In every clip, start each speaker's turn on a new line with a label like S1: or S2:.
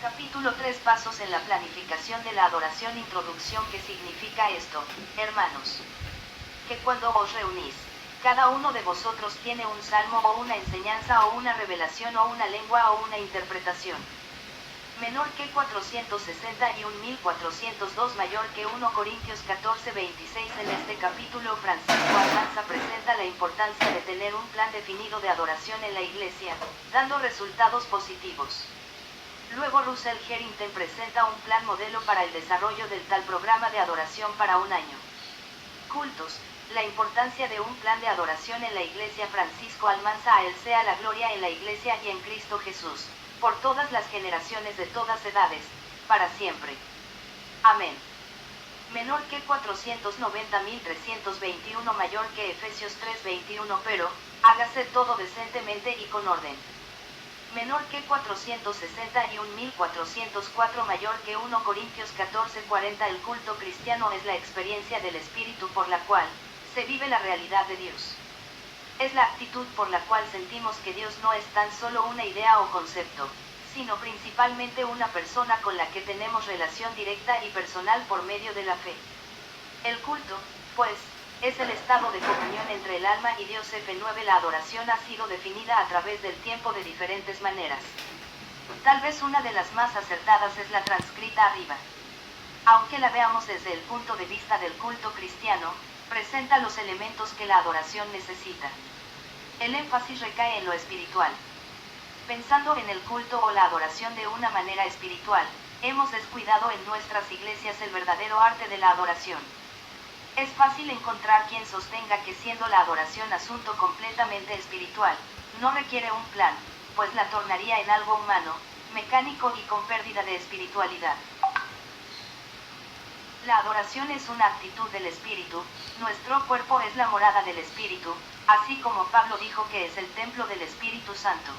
S1: Capítulo 3. Pasos en la planificación de la adoración. Introducción. ¿Qué significa esto, hermanos? Que cuando os reunís, cada uno de vosotros tiene un salmo o una enseñanza o una revelación o una lengua o una interpretación menor que 460 y 1402 mayor que 1 Corintios 14:26. En este capítulo Francisco Almanza presenta la importancia de tener un plan definido de adoración en la iglesia, dando resultados positivos. Luego Russell Harrington presenta un plan modelo para el desarrollo del tal programa de adoración para un año. Cultos, la importancia de un plan de adoración en la iglesia. Francisco Almanza. A él sea la gloria en la iglesia y en Cristo Jesús, por todas las generaciones de todas edades, para siempre. Amén. Menor que 490.321 mayor que Efesios 3:21. Pero, hágase todo decentemente y con orden. Menor que 461.404 mayor que 1 Corintios 14:40. El culto cristiano es la experiencia del Espíritu por la cual se vive la realidad de Dios. Es la actitud por la cual sentimos que Dios no es tan solo una idea o concepto, sino principalmente una persona con la que tenemos relación directa y personal por medio de la fe. El culto, pues, es el estado de comunión entre el alma y Dios. F9. La adoración ha sido definida a través del tiempo de diferentes maneras. Tal vez una de las más acertadas es la transcrita arriba. Aunque la veamos desde el punto de vista del culto cristiano, presenta los elementos que la adoración necesita. El énfasis recae en lo espiritual. Pensando en el culto o la adoración de una manera espiritual, hemos descuidado en nuestras iglesias el verdadero arte de la adoración. Es fácil encontrar quien sostenga que siendo la adoración asunto completamente espiritual, no requiere un plan, pues la tornaría en algo humano, mecánico y con pérdida de espiritualidad. La adoración es una actitud del Espíritu, nuestro cuerpo es la morada del Espíritu, así como Pablo dijo que es el templo del Espíritu Santo.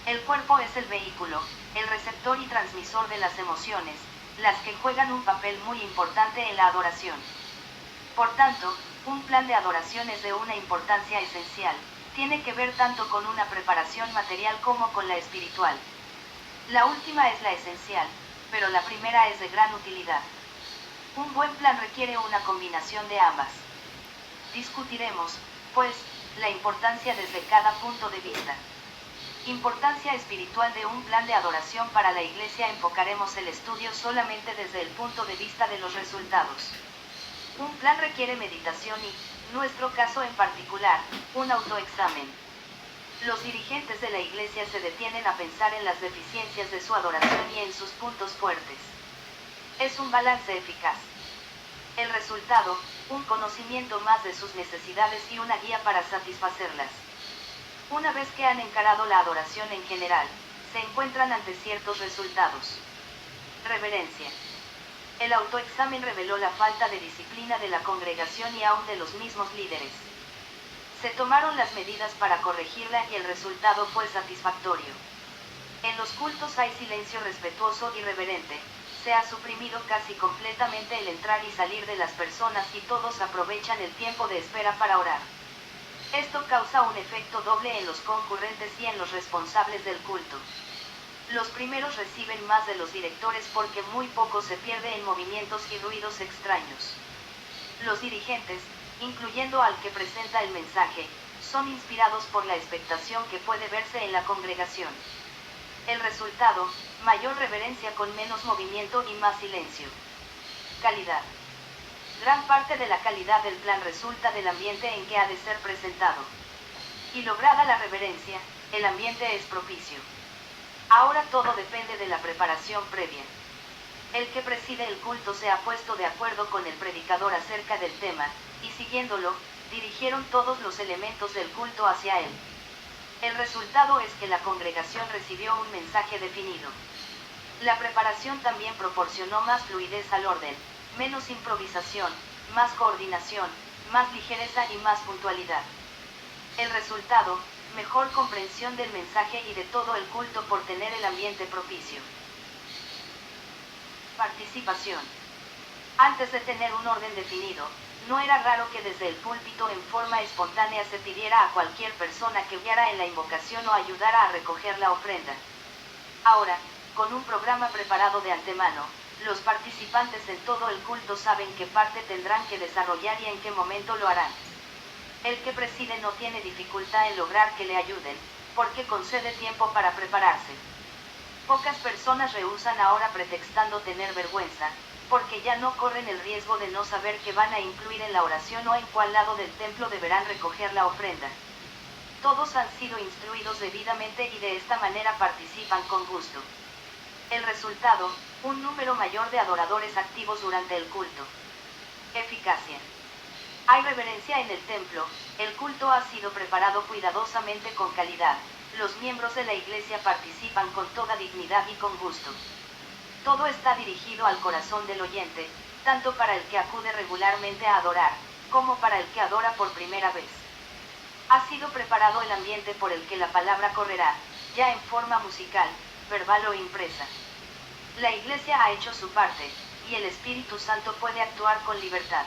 S1: El cuerpo es el vehículo, el receptor y transmisor de las emociones, las que juegan un papel muy importante en la adoración. Por tanto, un plan de adoración es de una importancia esencial, tiene que ver tanto con una preparación material como con la espiritual. La última es la esencial, pero la primera es de gran utilidad. Un buen plan requiere una combinación de ambas. Discutiremos, pues, la importancia desde cada punto de vista. Importancia espiritual de un plan de adoración para la iglesia. Enfocaremos el estudio solamente desde el punto de vista de los resultados. Un plan requiere meditación y, nuestro caso en particular, un autoexamen. Los dirigentes de la iglesia se detienen a pensar en las deficiencias de su adoración y en sus puntos fuertes. Es un balance eficaz. El resultado, un conocimiento más de sus necesidades y una guía para satisfacerlas. Una vez que han encarado la adoración en general, se encuentran ante ciertos resultados. Reverencia. El autoexamen reveló la falta de disciplina de la congregación y aún de los mismos líderes. Se tomaron las medidas para corregirla y el resultado fue satisfactorio. En los cultos hay silencio respetuoso y reverente. Se ha suprimido casi completamente el entrar y salir de las personas y todos aprovechan el tiempo de espera para orar. Esto causa un efecto doble en los concurrentes y en los responsables del culto. Los primeros reciben más de los directores porque muy poco se pierde en movimientos y ruidos extraños. Los dirigentes, incluyendo al que presenta el mensaje, son inspirados por la expectación que puede verse en la congregación. El resultado, mayor reverencia con menos movimiento y más silencio. Calidad. Gran parte de la calidad del plan resulta del ambiente en que ha de ser presentado. Y lograda la reverencia, el ambiente es propicio. Ahora todo depende de la preparación previa. El que preside el culto se ha puesto de acuerdo con el predicador acerca del tema, y siguiéndolo, dirigieron todos los elementos del culto hacia él. El resultado es que la congregación recibió un mensaje definido. La preparación también proporcionó más fluidez al orden, menos improvisación, más coordinación, más ligereza y más puntualidad. El resultado, mejor comprensión del mensaje y de todo el culto por tener el ambiente propicio. Participación. Antes de tener un orden definido, no era raro que desde el púlpito en forma espontánea se pidiera a cualquier persona que guiara en la invocación o ayudara a recoger la ofrenda. Ahora, con un programa preparado de antemano, los participantes en todo el culto saben qué parte tendrán que desarrollar y en qué momento lo harán. El que preside no tiene dificultad en lograr que le ayuden, porque concede tiempo para prepararse. Pocas personas rehúsan ahora pretextando tener vergüenza, porque ya no corren el riesgo de no saber qué van a incluir en la oración o en cuál lado del templo deberán recoger la ofrenda. Todos han sido instruidos debidamente y de esta manera participan con gusto. El resultado, un número mayor de adoradores activos durante el culto. Eficacia. Hay reverencia en el templo, el culto ha sido preparado cuidadosamente con calidad, los miembros de la iglesia participan con toda dignidad y con gusto. Todo está dirigido al corazón del oyente, tanto para el que acude regularmente a adorar, como para el que adora por primera vez. Ha sido preparado el ambiente por el que la palabra correrá, ya en forma musical, verbal o impresa. La iglesia ha hecho su parte, y el Espíritu Santo puede actuar con libertad.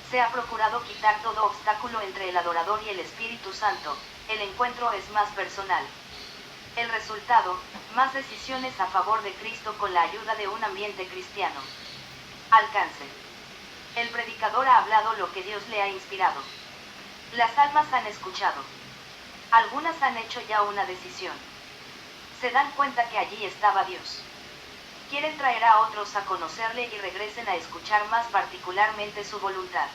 S1: Se ha procurado quitar todo obstáculo entre el adorador y el Espíritu Santo, el encuentro es más personal. El resultado, más decisiones a favor de Cristo con la ayuda de un ambiente cristiano. Alcance. El predicador ha hablado lo que Dios le ha inspirado. Las almas han escuchado. Algunas han hecho ya una decisión. Se dan cuenta que allí estaba Dios. Quieren traer a otros a conocerle y regresen a escuchar más particularmente su voluntad.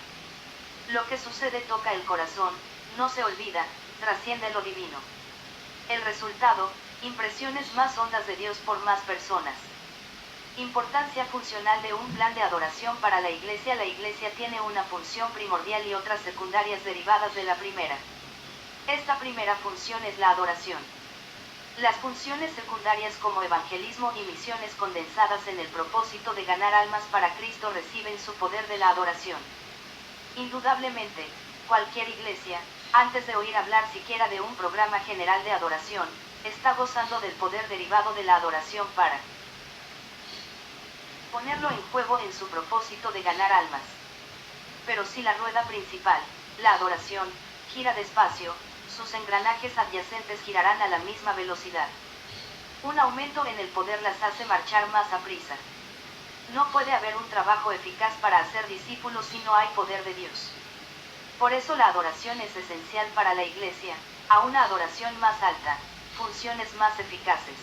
S1: Lo que sucede toca el corazón, no se olvida, trasciende lo divino. El resultado, impresiones más hondas de Dios por más personas. Importancia funcional de un plan de adoración para la iglesia. La iglesia tiene una función primordial y otras secundarias derivadas de la primera. Esta primera función es la adoración. Las funciones secundarias como evangelismo y misiones condensadas en el propósito de ganar almas para Cristo reciben su poder de la adoración. Indudablemente, cualquier iglesia, antes de oír hablar siquiera de un programa general de adoración, está gozando del poder derivado de la adoración para ponerlo en juego en su propósito de ganar almas. Pero si la rueda principal, la adoración, gira despacio, sus engranajes adyacentes girarán a la misma velocidad. Un aumento en el poder las hace marchar más aprisa. No puede haber un trabajo eficaz para hacer discípulos si no hay poder de Dios. Por eso la adoración es esencial para la iglesia, a una adoración más alta, funciones más eficaces.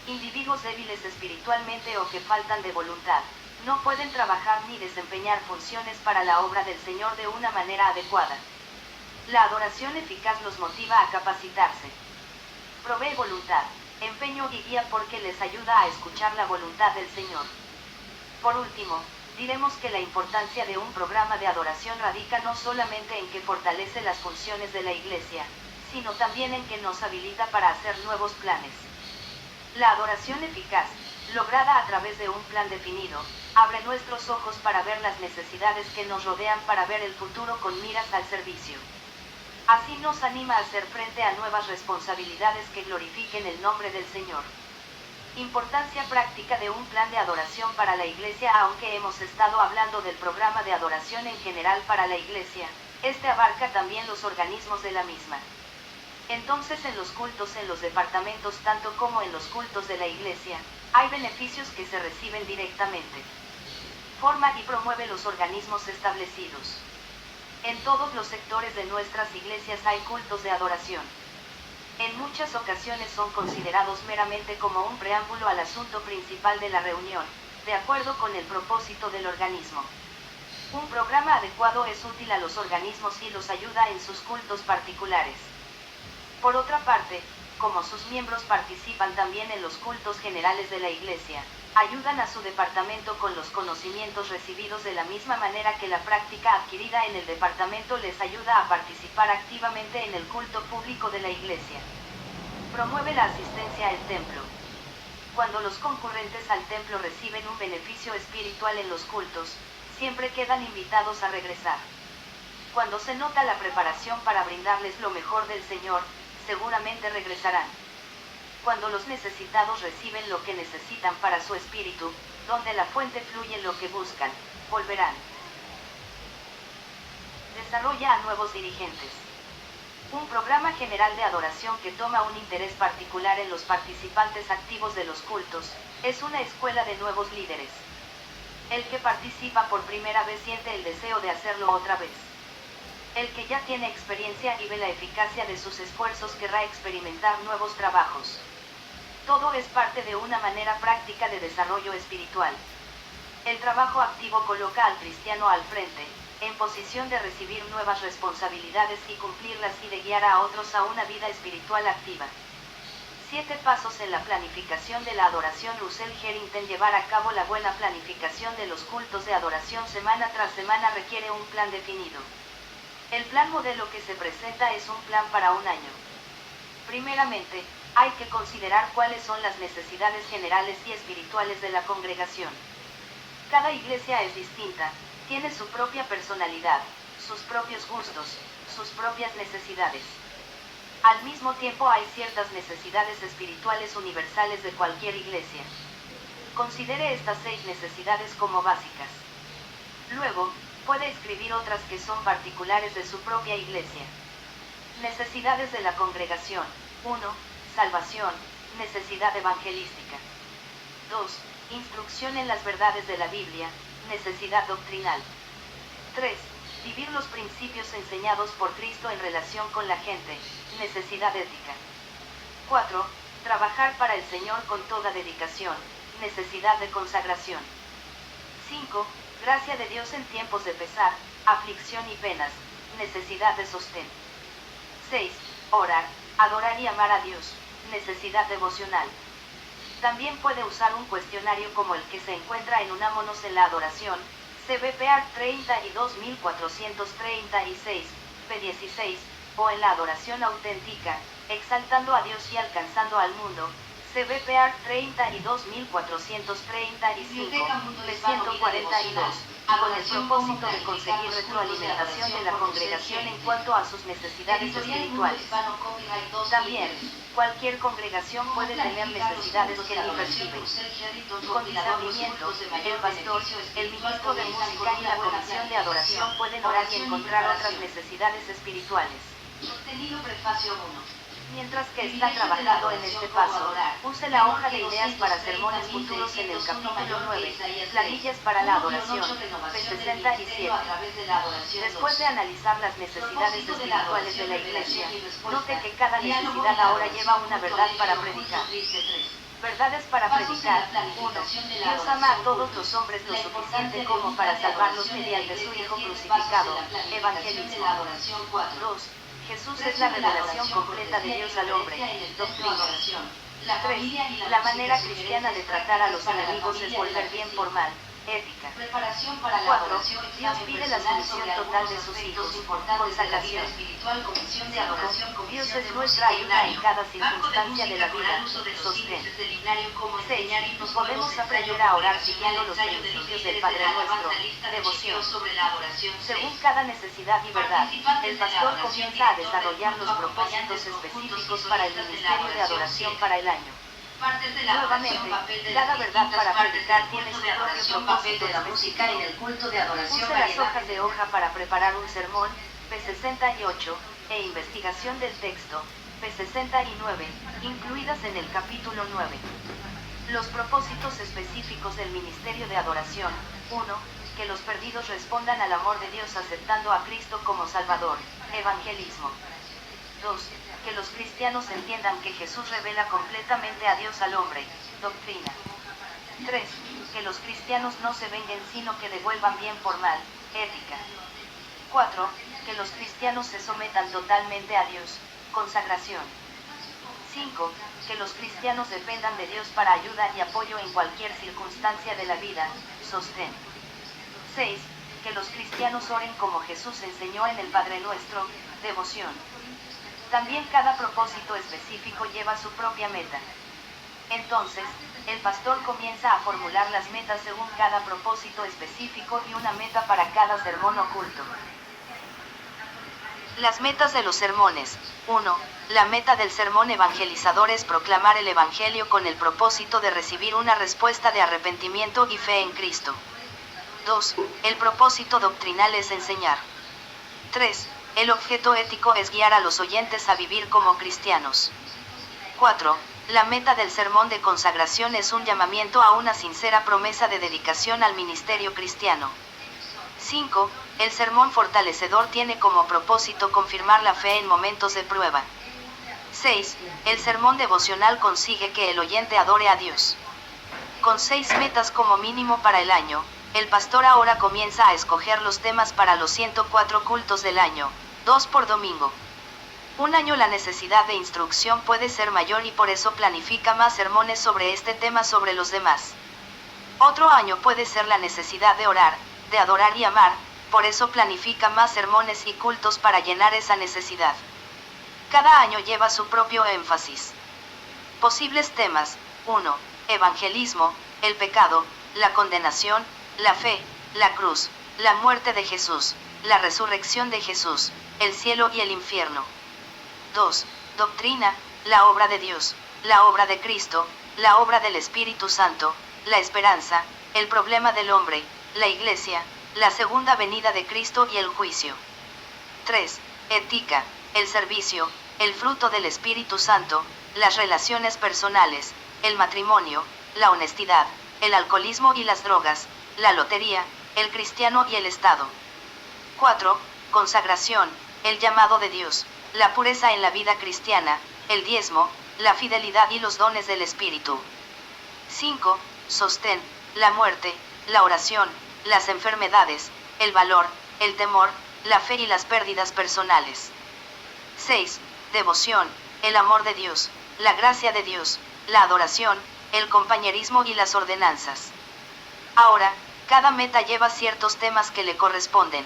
S1: Individuos débiles espiritualmente o que faltan de voluntad, no pueden trabajar ni desempeñar funciones para la obra del Señor de una manera adecuada. La adoración eficaz los motiva a capacitarse. Provee voluntad, empeño y guía porque les ayuda a escuchar la voluntad del Señor. Por último, diremos que la importancia de un programa de adoración radica no solamente en que fortalece las funciones de la iglesia, sino también en que nos habilita para hacer nuevos planes. La adoración eficaz, lograda a través de un plan definido, abre nuestros ojos para ver las necesidades que nos rodean, para ver el futuro con miras al servicio. Así nos anima a hacer frente a nuevas responsabilidades que glorifiquen el nombre del Señor. Importancia práctica de un plan de adoración para la iglesia. Aunque hemos estado hablando del programa de adoración en general para la iglesia, este abarca también los organismos de la misma. Entonces, en los cultos en los departamentos tanto como en los cultos de la iglesia, hay beneficios que se reciben directamente. Forma y promueve los organismos establecidos. En todos los sectores de nuestras iglesias hay cultos de adoración. En muchas ocasiones son considerados meramente como un preámbulo al asunto principal de la reunión, de acuerdo con el propósito del organismo. Un programa adecuado es útil a los organismos y los ayuda en sus cultos particulares. Por otra parte, como sus miembros participan también en los cultos generales de la iglesia, ayudan a su departamento con los conocimientos recibidos de la misma manera que la práctica adquirida en el departamento les ayuda a participar activamente en el culto público de la iglesia. Promueve la asistencia al templo. Cuando los concurrentes al templo reciben un beneficio espiritual en los cultos, siempre quedan invitados a regresar. Cuando se nota la preparación para brindarles lo mejor del Señor, seguramente regresarán. Cuando los necesitados reciben lo que necesitan para su espíritu, donde la fuente fluye lo que buscan, volverán. Desarrolla a nuevos dirigentes. Un programa general de adoración que toma un interés particular en los participantes activos de los cultos, es una escuela de nuevos líderes. El que participa por primera vez siente el deseo de hacerlo otra vez. El que ya tiene experiencia y ve la eficacia de sus esfuerzos querrá experimentar nuevos trabajos. Todo es parte de una manera práctica de desarrollo espiritual. El trabajo activo coloca al cristiano al frente, en posición de recibir nuevas responsabilidades y cumplirlas y de guiar a otros a una vida espiritual activa. 7 pasos en la planificación de la adoración. Russell Harrington. Llevar a cabo la buena planificación de los cultos de adoración semana tras semana requiere un plan definido. El plan modelo que se presenta es un plan para un año. Primeramente, hay que considerar cuáles son las necesidades generales y espirituales de la congregación. Cada iglesia es distinta, tiene su propia personalidad, sus propios gustos, sus propias necesidades. Al mismo tiempo hay ciertas necesidades espirituales universales de cualquier iglesia. Considere estas 6 necesidades como básicas. Luego, puede escribir otras que son particulares de su propia iglesia. Necesidades de la congregación. 1. Salvación, necesidad evangelística. 2. Instrucción en las verdades de la Biblia, necesidad doctrinal. 3. Vivir los principios enseñados por Cristo en relación con la gente, necesidad ética. 4. Trabajar para el Señor con toda dedicación, necesidad de consagración. 5. Gracia de Dios en tiempos de pesar, aflicción y penas, necesidad de sostén. 6. Orar, adorar y amar a Dios, necesidad devocional. También puede usar un cuestionario como el que se encuentra en Unámonos en la Adoración, CBPA 32436, P16, o en la Adoración Auténtica, Exaltando a Dios y Alcanzando al Mundo, CBPA 32435, P142, con el propósito de conseguir retroalimentación de la congregación en cuanto a sus necesidades espirituales. También, cualquier congregación puede tener necesidades que ni percibe. Con discernimiento, el pastor, el ministro de música y la comisión de adoración pueden orar y encontrar otras necesidades espirituales. Contenido prefacio 1. Mientras que está trabajando en este paso, use la hoja de ideas para sermones futuros en el capítulo 9, planillas para la adoración, P67. Después de analizar las necesidades espirituales de la iglesia, note que cada necesidad ahora lleva una verdad para predicar. Verdades para predicar. 1. Dios ama a todos los hombres lo suficiente como para salvarlos mediante su Hijo crucificado. Evangelismo. 2. Jesús es la revelación completa de Dios al hombre. Doctrina. 3. La manera cristiana de tratar a los enemigos es volver bien por mal. Ética. 4. Dios pide la sumisión total de sus hijos. Consagración. 5. Dios es nuestra ayuda en cada circunstancia de la vida. Sostén. 6. Podemos aprender a orar siguiendo los principios del Padre Nuestro. Devoción. Según cada necesidad y verdad, el pastor comienza a desarrollar los propósitos específicos para el ministerio de adoración para el año. Nuevamente, cada verdad para predicar tiene su propio propósito de la música en el culto de adoración. Use las hojas de hoja para preparar un sermón, P68, e investigación del texto, P69, incluidas en el capítulo 9. Los propósitos específicos del ministerio de adoración. 1. Que los perdidos respondan al amor de Dios aceptando a Cristo como Salvador. Evangelismo. 2. Que los cristianos entiendan que Jesús revela completamente a Dios al hombre. Doctrina. 3. Que los cristianos no se venguen sino que devuelvan bien por mal. Ética. 4. Que los cristianos se sometan totalmente a Dios. Consagración. 5. Que los cristianos dependan de Dios para ayuda y apoyo en cualquier circunstancia de la vida. Sostén. 6. Que los cristianos oren como Jesús enseñó en el Padre Nuestro. Devoción. También cada propósito específico lleva su propia meta. Entonces, el pastor comienza a formular las metas según cada propósito específico y una meta para cada sermón oculto. Las metas de los sermones. 1. La meta del sermón evangelizador es proclamar el Evangelio con el propósito de recibir una respuesta de arrepentimiento y fe en Cristo. 2. El propósito doctrinal es enseñar. 3. El objeto ético es guiar a los oyentes a vivir como cristianos. 4. La meta del sermón de consagración es un llamamiento a una sincera promesa de dedicación al ministerio cristiano. 5. El sermón fortalecedor tiene como propósito confirmar la fe en momentos de prueba. 6. El sermón devocional consigue que el oyente adore a Dios. Con 6 metas como mínimo para el año, el pastor ahora comienza a escoger los temas para los 104 cultos del año, 2 por domingo. Un año la necesidad de instrucción puede ser mayor y por eso planifica más sermones sobre este tema sobre los demás. Otro año puede ser la necesidad de orar, de adorar y amar, por eso planifica más sermones y cultos para llenar esa necesidad. Cada año lleva su propio énfasis. Posibles temas: 1. Evangelismo, el pecado, la condenación, la fe, la cruz, la muerte de Jesús, la resurrección de Jesús, el cielo y el infierno. 2. Doctrina, la obra de Dios, la obra de Cristo, la obra del Espíritu Santo, la esperanza, el problema del hombre, la iglesia, la segunda venida de Cristo y el juicio. 3. Ética, el servicio, el fruto del Espíritu Santo, las relaciones personales, el matrimonio, la honestidad, el alcoholismo y las drogas, la lotería, el cristiano y el Estado. 4. Consagración, el llamado de Dios, la pureza en la vida cristiana, el diezmo, la fidelidad y los dones del Espíritu. 5. Sostén, la muerte, la oración, las enfermedades, el valor, el temor, la fe y las pérdidas personales. 6. Devoción, el amor de Dios, la gracia de Dios, la adoración, el compañerismo y las ordenanzas. Ahora, cada meta lleva ciertos temas que le corresponden.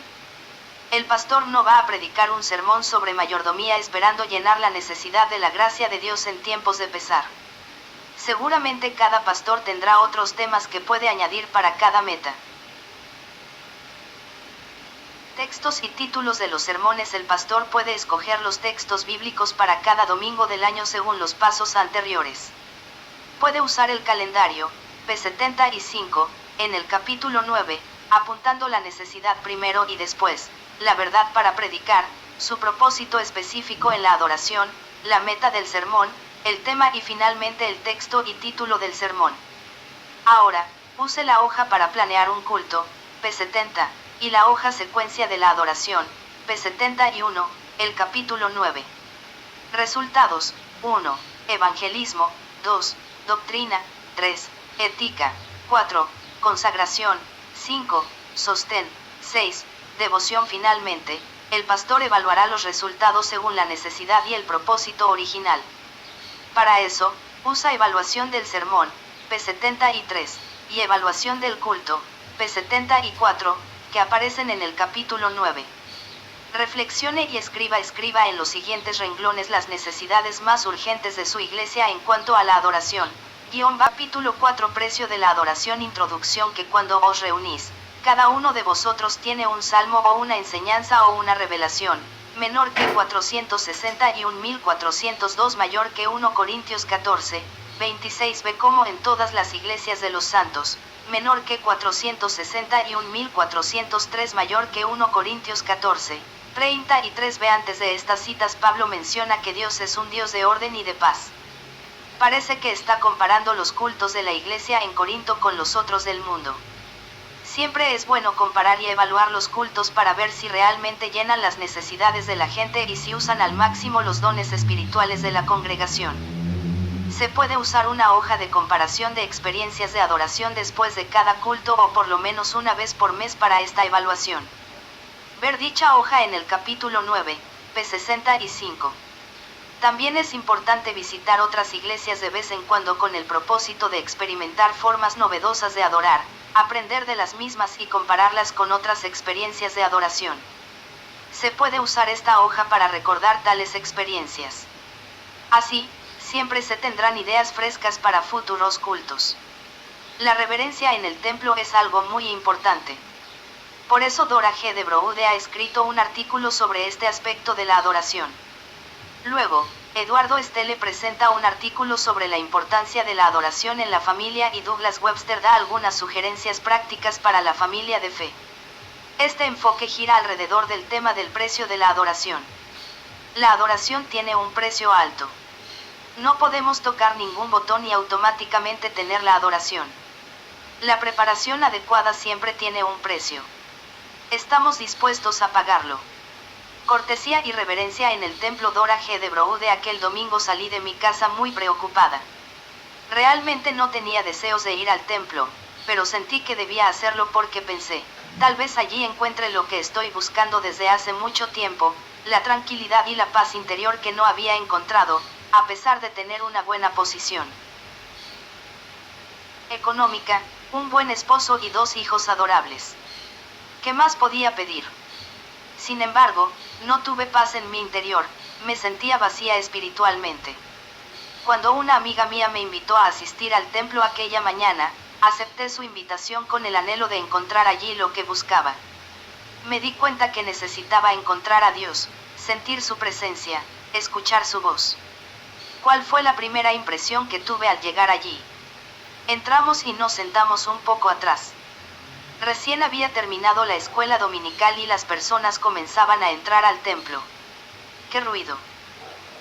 S1: El pastor no va a predicar un sermón sobre mayordomía esperando llenar la necesidad de la gracia de Dios en tiempos de pesar. Seguramente cada pastor tendrá otros temas que puede añadir para cada meta. Textos y títulos de los sermones. El pastor puede escoger los textos bíblicos para cada domingo del año según los pasos anteriores. Puede usar el calendario, P75, en el capítulo 9, apuntando la necesidad primero y después, la verdad para predicar, su propósito específico en la adoración, la meta del sermón, el tema y finalmente el texto y título del sermón. Ahora, use la hoja para planear un culto, P70, y la hoja secuencia de la adoración, P71, el capítulo 9. Resultados: 1. Evangelismo, 2. Doctrina, 3. Ética, 4. Consagración, 5. Sostén, 6. Devoción. Finalmente, el pastor evaluará los resultados según la necesidad y el propósito original. Para eso, usa evaluación del sermón, P73, y evaluación del culto, P74, que aparecen en el capítulo 9. Reflexione y escriba en los siguientes renglones las necesidades más urgentes de su iglesia en cuanto a la adoración. Capítulo 4. Precio de la adoración. Introducción. Que cuando os reunís, cada uno de vosotros tiene un salmo o una enseñanza o una revelación, menor que 461.402, mayor que 1 Corintios 14, 26. Ve como en todas las iglesias de los santos, menor que 461.403, mayor que 1 Corintios 14, 33. Ve antes de estas citas Pablo menciona que Dios es un Dios de orden y de paz. Parece que está comparando los cultos de la iglesia en Corinto con los otros del mundo. Siempre es bueno comparar y evaluar los cultos para ver si realmente llenan las necesidades de la gente y si usan al máximo los dones espirituales de la congregación. Se puede usar una hoja de comparación de experiencias de adoración después de cada culto o por lo menos una vez por mes para esta evaluación. Ver dicha hoja en el capítulo 9, P65. También es importante visitar otras iglesias de vez en cuando con el propósito de experimentar formas novedosas de adorar, aprender de las mismas y compararlas con otras experiencias de adoración. Se puede usar esta hoja para recordar tales experiencias. Así, siempre se tendrán ideas frescas para futuros cultos. La reverencia en el templo es algo muy importante. Por eso Dora G. de Broude ha escrito un artículo sobre este aspecto de la adoración. Luego, Eduardo Stelle presenta un artículo sobre la importancia de la adoración en la familia y Douglas Webster da algunas sugerencias prácticas para la familia de fe. Este enfoque gira alrededor del tema del precio de la adoración. La adoración tiene un precio alto. No podemos tocar ningún botón y automáticamente tener la adoración. La preparación adecuada siempre tiene un precio. Estamos dispuestos a pagarlo. Cortesía y reverencia en el templo Dora G. de Broude. Aquel domingo salí de mi casa muy preocupada. Realmente no tenía deseos de ir al templo, pero sentí que debía hacerlo porque pensé, tal vez allí encuentre lo que estoy buscando desde hace mucho tiempo, la tranquilidad y la paz interior que no había encontrado, a pesar de tener una buena posición económica, un buen esposo y 2 hijos adorables. ¿Qué más podía pedir? Sin embargo, no tuve paz en mi interior, me sentía vacía espiritualmente. Cuando una amiga mía me invitó a asistir al templo aquella mañana, acepté su invitación con el anhelo de encontrar allí lo que buscaba. Me di cuenta que necesitaba encontrar a Dios, sentir su presencia, escuchar su voz. ¿Cuál fue la primera impresión que tuve al llegar allí? Entramos y nos sentamos un poco atrás. Recién había terminado la escuela dominical y las personas comenzaban a entrar al templo. ¡Qué ruido!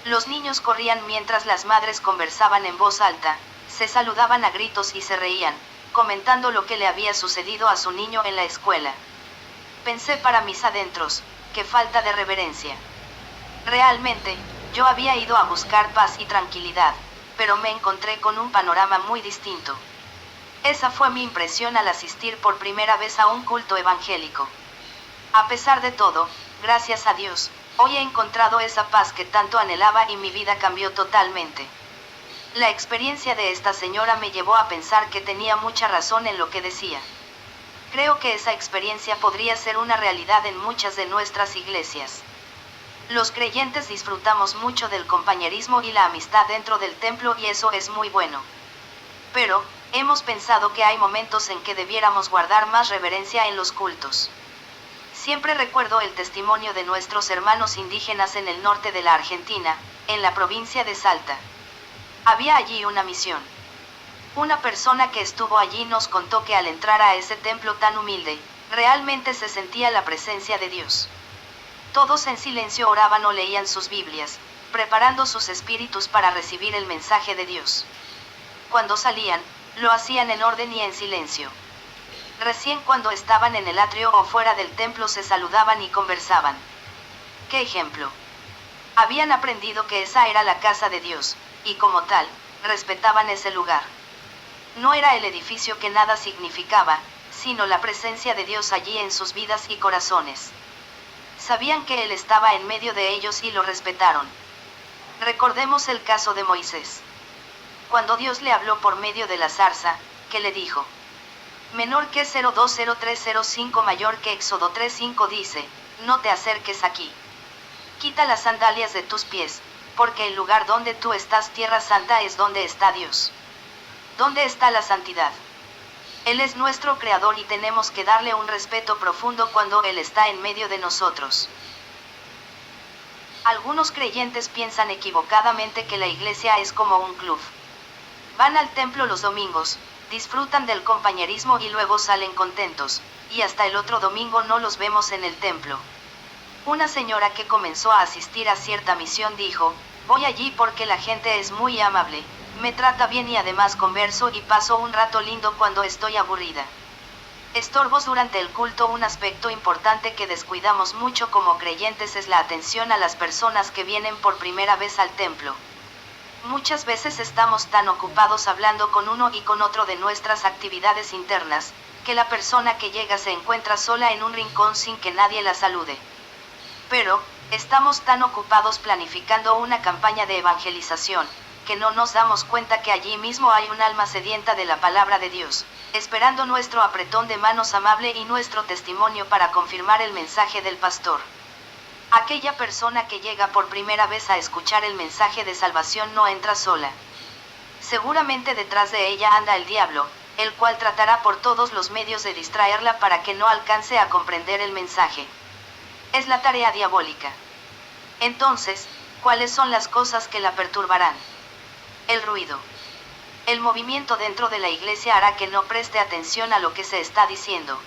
S1: Los niños corrían mientras las madres conversaban en voz alta, se saludaban a gritos y se reían, comentando lo que le había sucedido a su niño en la escuela. Pensé para mis adentros, qué falta de reverencia. Realmente, yo había ido a buscar paz y tranquilidad, pero me encontré con un panorama muy distinto. Esa fue mi impresión al asistir por primera vez a un culto evangélico. A pesar de todo, gracias a Dios, hoy he encontrado esa paz que tanto anhelaba y mi vida cambió totalmente. La experiencia de esta señora me llevó a pensar que tenía mucha razón en lo que decía. Creo que esa experiencia podría ser una realidad en muchas de nuestras iglesias. Los creyentes disfrutamos mucho del compañerismo y la amistad dentro del templo y eso es muy bueno. Pero, hemos pensado que hay momentos en que debiéramos guardar más reverencia en los cultos. Siempre recuerdo el testimonio de nuestros hermanos indígenas en el norte de la Argentina, en la provincia de Salta. Había allí una misión. Una persona que estuvo allí nos contó que al entrar a ese templo tan humilde, realmente se sentía la presencia de Dios. Todos en silencio oraban o leían sus Biblias, preparando sus espíritus para recibir el mensaje de Dios. Cuando salían, lo hacían en orden y en silencio. Recién cuando estaban en el atrio o fuera del templo se saludaban y conversaban. ¡Qué ejemplo! Habían aprendido que esa era la casa de Dios, y como tal, respetaban ese lugar. No era el edificio que nada significaba, sino la presencia de Dios allí en sus vidas y corazones. Sabían que Él estaba en medio de ellos y lo respetaron. Recordemos el caso de Moisés. Cuando Dios le habló por medio de la zarza, ¿qué le dijo? Menor que 020305 mayor que Éxodo 3:5 dice, no te acerques aquí. Quita las sandalias de tus pies, porque el lugar donde tú estás, tierra santa, es donde está Dios. ¿Dónde está la santidad? Él es nuestro creador y tenemos que darle un respeto profundo cuando Él está en medio de nosotros. Algunos creyentes piensan equivocadamente que la iglesia es como un club. Van al templo los domingos, disfrutan del compañerismo y luego salen contentos, y hasta el otro domingo no los vemos en el templo. Una señora que comenzó a asistir a cierta misión dijo, voy allí porque la gente es muy amable, me trata bien y además converso y paso un rato lindo cuando estoy aburrida. Estorbos durante el culto. Un aspecto importante que descuidamos mucho como creyentes es la atención a las personas que vienen por primera vez al templo. Muchas veces estamos tan ocupados hablando con uno y con otro de nuestras actividades internas, que la persona que llega se encuentra sola en un rincón sin que nadie la salude. Pero, estamos tan ocupados planificando una campaña de evangelización, que no nos damos cuenta que allí mismo hay un alma sedienta de la palabra de Dios, esperando nuestro apretón de manos amable y nuestro testimonio para confirmar el mensaje del pastor. Aquella persona que llega por primera vez a escuchar el mensaje de salvación no entra sola. Seguramente detrás de ella anda el diablo, el cual tratará por todos los medios de distraerla para que no alcance a comprender el mensaje. Es la tarea diabólica. Entonces, ¿cuáles son las cosas que la perturbarán? El ruido. El movimiento dentro de la iglesia hará que no preste atención a lo que se está diciendo.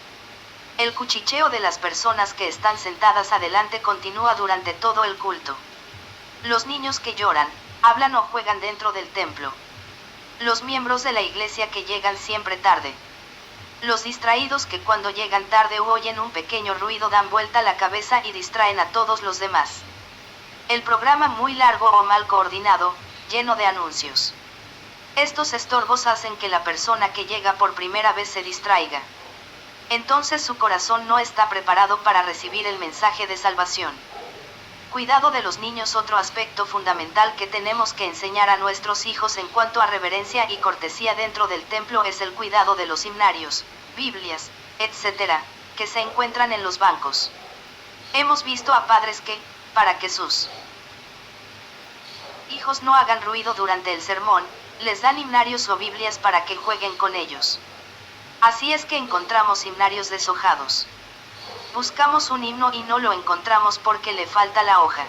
S1: El cuchicheo de las personas que están sentadas adelante continúa durante todo el culto. Los niños que lloran, hablan o juegan dentro del templo. Los miembros de la iglesia que llegan siempre tarde. Los distraídos que cuando llegan tarde o oyen un pequeño ruido dan vuelta la cabeza y distraen a todos los demás. El programa muy largo o mal coordinado, lleno de anuncios. Estos estorbos hacen que la persona que llega por primera vez se distraiga. Entonces su corazón no está preparado para recibir el mensaje de salvación. Cuidado de los niños. Otro aspecto fundamental que tenemos que enseñar a nuestros hijos en cuanto a reverencia y cortesía dentro del templo es el cuidado de los himnarios, Biblias, etc., que se encuentran en los bancos. Hemos visto a padres que, para que sus hijos no hagan ruido durante el sermón, les dan himnarios o Biblias para que jueguen con ellos. Así es que encontramos himnarios deshojados. Buscamos un himno y no lo encontramos porque le falta la hoja.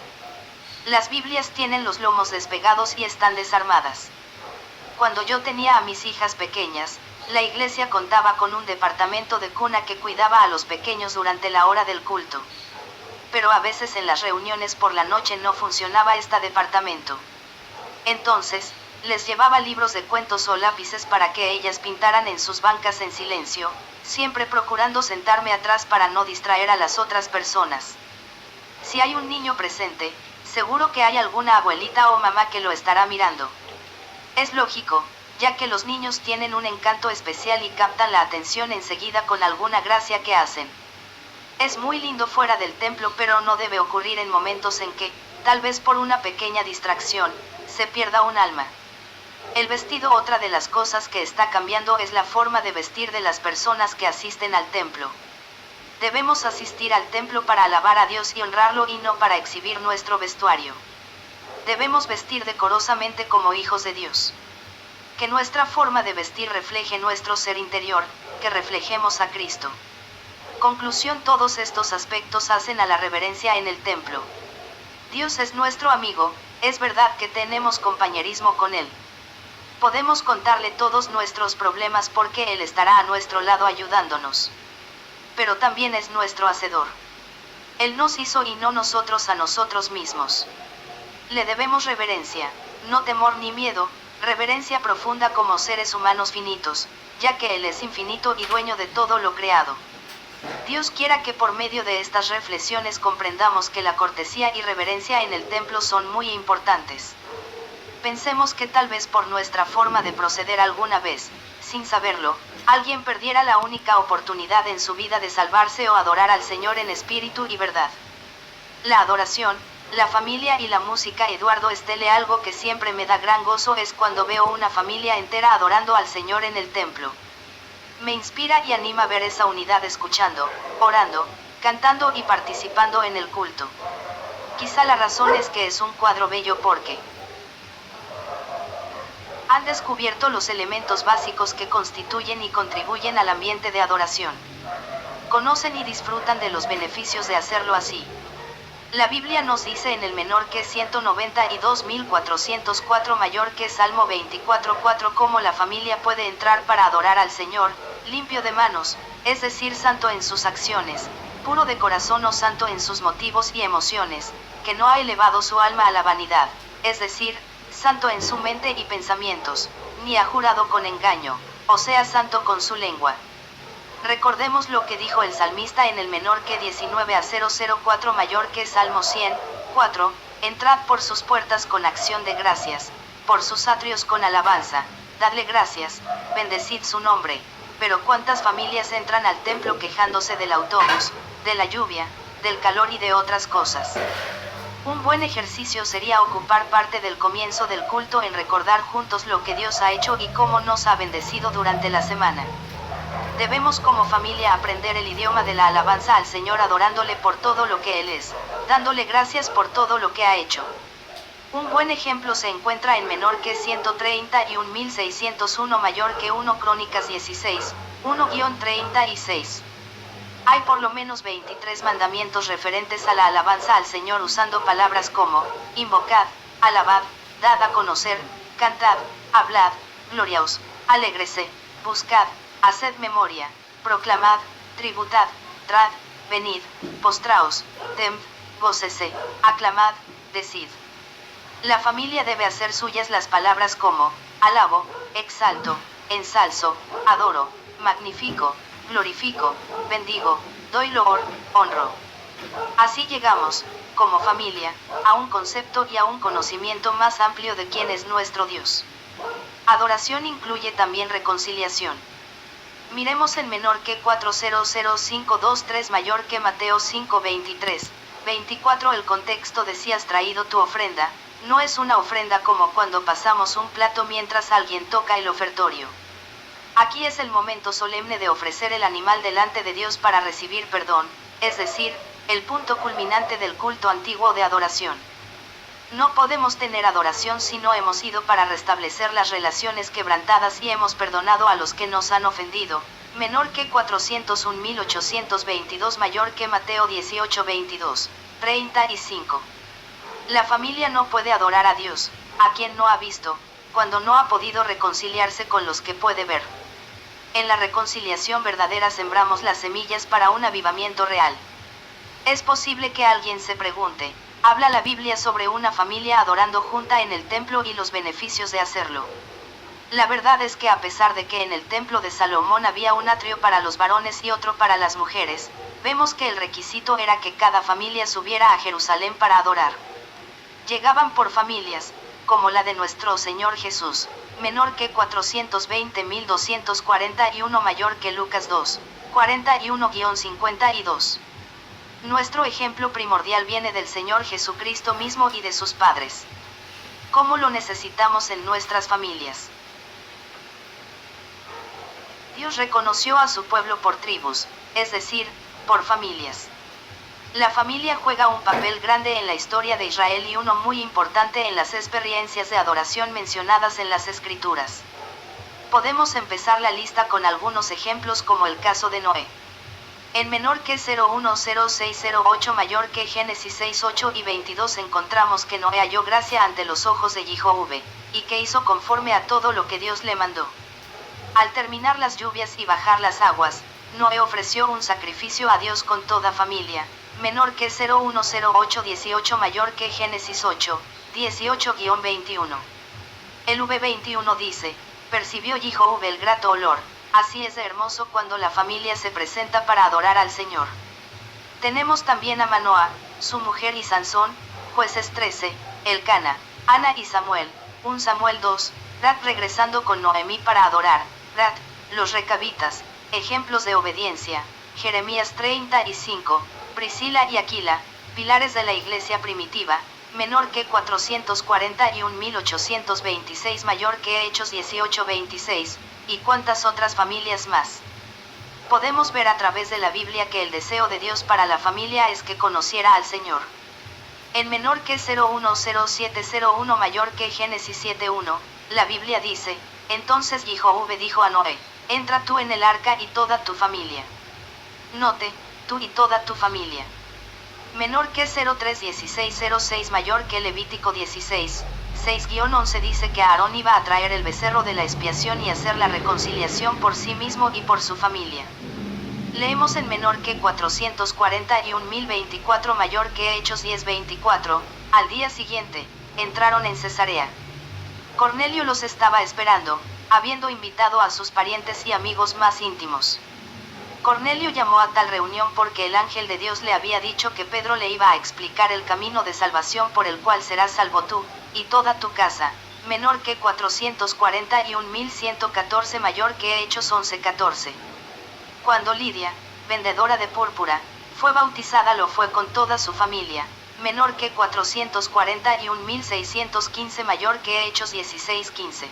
S1: Las Biblias tienen los lomos despegados y están desarmadas. Cuando yo tenía a mis hijas pequeñas, la iglesia contaba con un departamento de cuna que cuidaba a los pequeños durante la hora del culto. Pero a veces en las reuniones por la noche no funcionaba este departamento. Entonces, les llevaba libros de cuentos o lápices para que ellas pintaran en sus bancas en silencio, siempre procurando sentarme atrás para no distraer a las otras personas. Si hay un niño presente, seguro que hay alguna abuelita o mamá que lo estará mirando. Es lógico, ya que los niños tienen un encanto especial y captan la atención enseguida con alguna gracia que hacen. Es muy lindo fuera del templo, pero no debe ocurrir en momentos en que, tal vez por una pequeña distracción, se pierda un alma. El vestido. Otra de las cosas que está cambiando es la forma de vestir de las personas que asisten al templo. Debemos asistir al templo para alabar a Dios y honrarlo y no para exhibir nuestro vestuario. Debemos vestir decorosamente como hijos de Dios. Que nuestra forma de vestir refleje nuestro ser interior, que reflejemos a Cristo. Conclusión: todos estos aspectos hacen a la reverencia en el templo. Dios es nuestro amigo, es verdad que tenemos compañerismo con Él. Podemos contarle todos nuestros problemas porque Él estará a nuestro lado ayudándonos. Pero también es nuestro hacedor. Él nos hizo y no nosotros a nosotros mismos. Le debemos reverencia, no temor ni miedo, reverencia profunda como seres humanos finitos, ya que Él es infinito y dueño de todo lo creado. Dios quiera que por medio de estas reflexiones comprendamos que la cortesía y reverencia en el templo son muy importantes. Pensemos que tal vez por nuestra forma de proceder alguna vez, sin saberlo, alguien perdiera la única oportunidad en su vida de salvarse o adorar al Señor en espíritu y verdad. La adoración, la familia y la música. Eduardo Estele. Algo que siempre me da gran gozo es cuando veo una familia entera adorando al Señor en el templo. Me inspira y anima ver esa unidad escuchando, orando, cantando y participando en el culto. Quizá la razón es que es un cuadro bello porque han descubierto los elementos básicos que constituyen y contribuyen al ambiente de adoración. Conocen y disfrutan de los beneficios de hacerlo así. La Biblia nos dice en el menor que 192.404 mayor que Salmo 24:4 cómo la familia puede entrar para adorar al Señor, limpio de manos, es decir, santo en sus acciones, puro de corazón o santo en sus motivos y emociones, que no ha elevado su alma a la vanidad, es decir, santo en su mente y pensamientos, ni ha jurado con engaño, o sea santo con su lengua. Recordemos lo que dijo el salmista en el menor que 19:004 mayor que Salmo 100:4, entrad por sus puertas con acción de gracias, por sus atrios con alabanza, dadle gracias, bendecid su nombre. Pero ¿cuántas familias entran al templo quejándose del autobús, de la lluvia, del calor y de otras cosas? Un buen ejercicio sería ocupar parte del comienzo del culto en recordar juntos lo que Dios ha hecho y cómo nos ha bendecido durante la semana. Debemos como familia aprender el idioma de la alabanza al Señor adorándole por todo lo que Él es, dándole gracias por todo lo que ha hecho. Un buen ejemplo se encuentra en menor que 131.601 mayor que 1 Crónicas 16:1-36. Hay por lo menos 23 mandamientos referentes a la alabanza al Señor usando palabras como, invocad, alabad, dad a conocer, cantad, hablad, gloriaos, alégrese, buscad, haced memoria, proclamad, tributad, Entrad, venid, postraos, temd, gócese, aclamad, decid. La familia debe hacer suyas las palabras como, alabo, exalto, ensalzo, adoro, magnifico, glorifico, bendigo, doy loor, honro. Así llegamos, como familia, a un concepto y a un conocimiento más amplio de quién es nuestro Dios. Adoración incluye también reconciliación. Miremos en menor que 400523 mayor que Mateo 5:23, 24. El contexto de si has traído tu ofrenda, no es una ofrenda como cuando pasamos un plato mientras alguien toca el ofertorio. Aquí es el momento solemne de ofrecer el animal delante de Dios para recibir perdón, es decir, el punto culminante del culto antiguo de adoración. No podemos tener adoración si no hemos ido para restablecer las relaciones quebrantadas y hemos perdonado a los que nos han ofendido, menor que 401.822 mayor que Mateo 18:22, 35. La familia no puede adorar a Dios, a quien no ha visto, cuando no ha podido reconciliarse con los que puede ver. En la reconciliación verdadera sembramos las semillas para un avivamiento real. Es posible que alguien se pregunte, ¿habla la Biblia sobre una familia adorando junta en el templo y los beneficios de hacerlo? La verdad es que a pesar de que en el templo de Salomón había un atrio para los varones y otro para las mujeres, vemos que el requisito era que cada familia subiera a Jerusalén para adorar. Llegaban por familias, como la de nuestro Señor Jesús, menor que 420.241 mayor que Lucas 2, 41-52. Nuestro ejemplo primordial viene del Señor Jesucristo mismo y de sus padres. ¿Cómo lo necesitamos en nuestras familias? Dios reconoció a su pueblo por tribus, es decir, por familias. La familia juega un papel grande en la historia de Israel y uno muy importante en las experiencias de adoración mencionadas en las Escrituras. Podemos empezar la lista con algunos ejemplos como el caso de Noé. En menor que 010608 mayor que Génesis 6:8 y 22 encontramos que Noé halló gracia ante los ojos de Jehová, y que hizo conforme a todo lo que Dios le mandó. Al terminar las lluvias y bajar las aguas, Noé ofreció un sacrificio a Dios con toda familia, menor que 010818 mayor que Génesis 8, 18-21. El V21 dice, percibió Jehová el grato olor. Así es de hermoso cuando la familia se presenta para adorar al Señor. Tenemos también a Manoah, su mujer y Sansón, Jueces 13, Elcana, Ana y Samuel, 1 Samuel 2, Rat regresando con Noemí para adorar, Rat, los recabitas, ejemplos de obediencia, Jeremías 35, Priscila y Aquila, pilares de la iglesia primitiva, menor que 441.826 mayor que Hechos 18:26, y cuántas otras familias más. Podemos ver a través de la Biblia que el deseo de Dios para la familia es que conociera al Señor. En menor que 010701 mayor que Génesis 7:1, la Biblia dice, entonces Jehová dijo a Noé, entra tú en el arca y toda tu familia. Note, tú y toda tu familia. Menor que 031606 mayor que Levítico 16, 6-11 dice que Aarón iba a traer el becerro de la expiación y hacer la reconciliación por sí mismo y por su familia. Leemos en menor que 441.024 mayor que Hechos 10:24, al día siguiente, entraron en Cesarea. Cornelio los estaba esperando, habiendo invitado a sus parientes y amigos más íntimos. Cornelio llamó a tal reunión porque el ángel de Dios le había dicho que Pedro le iba a explicar el camino de salvación por el cual serás salvo tú, y toda tu casa, menor que 441.114 mayor que Hechos 11:14. Cuando Lidia, vendedora de púrpura, fue bautizada lo fue con toda su familia, menor que 441.615 mayor que Hechos 16:15.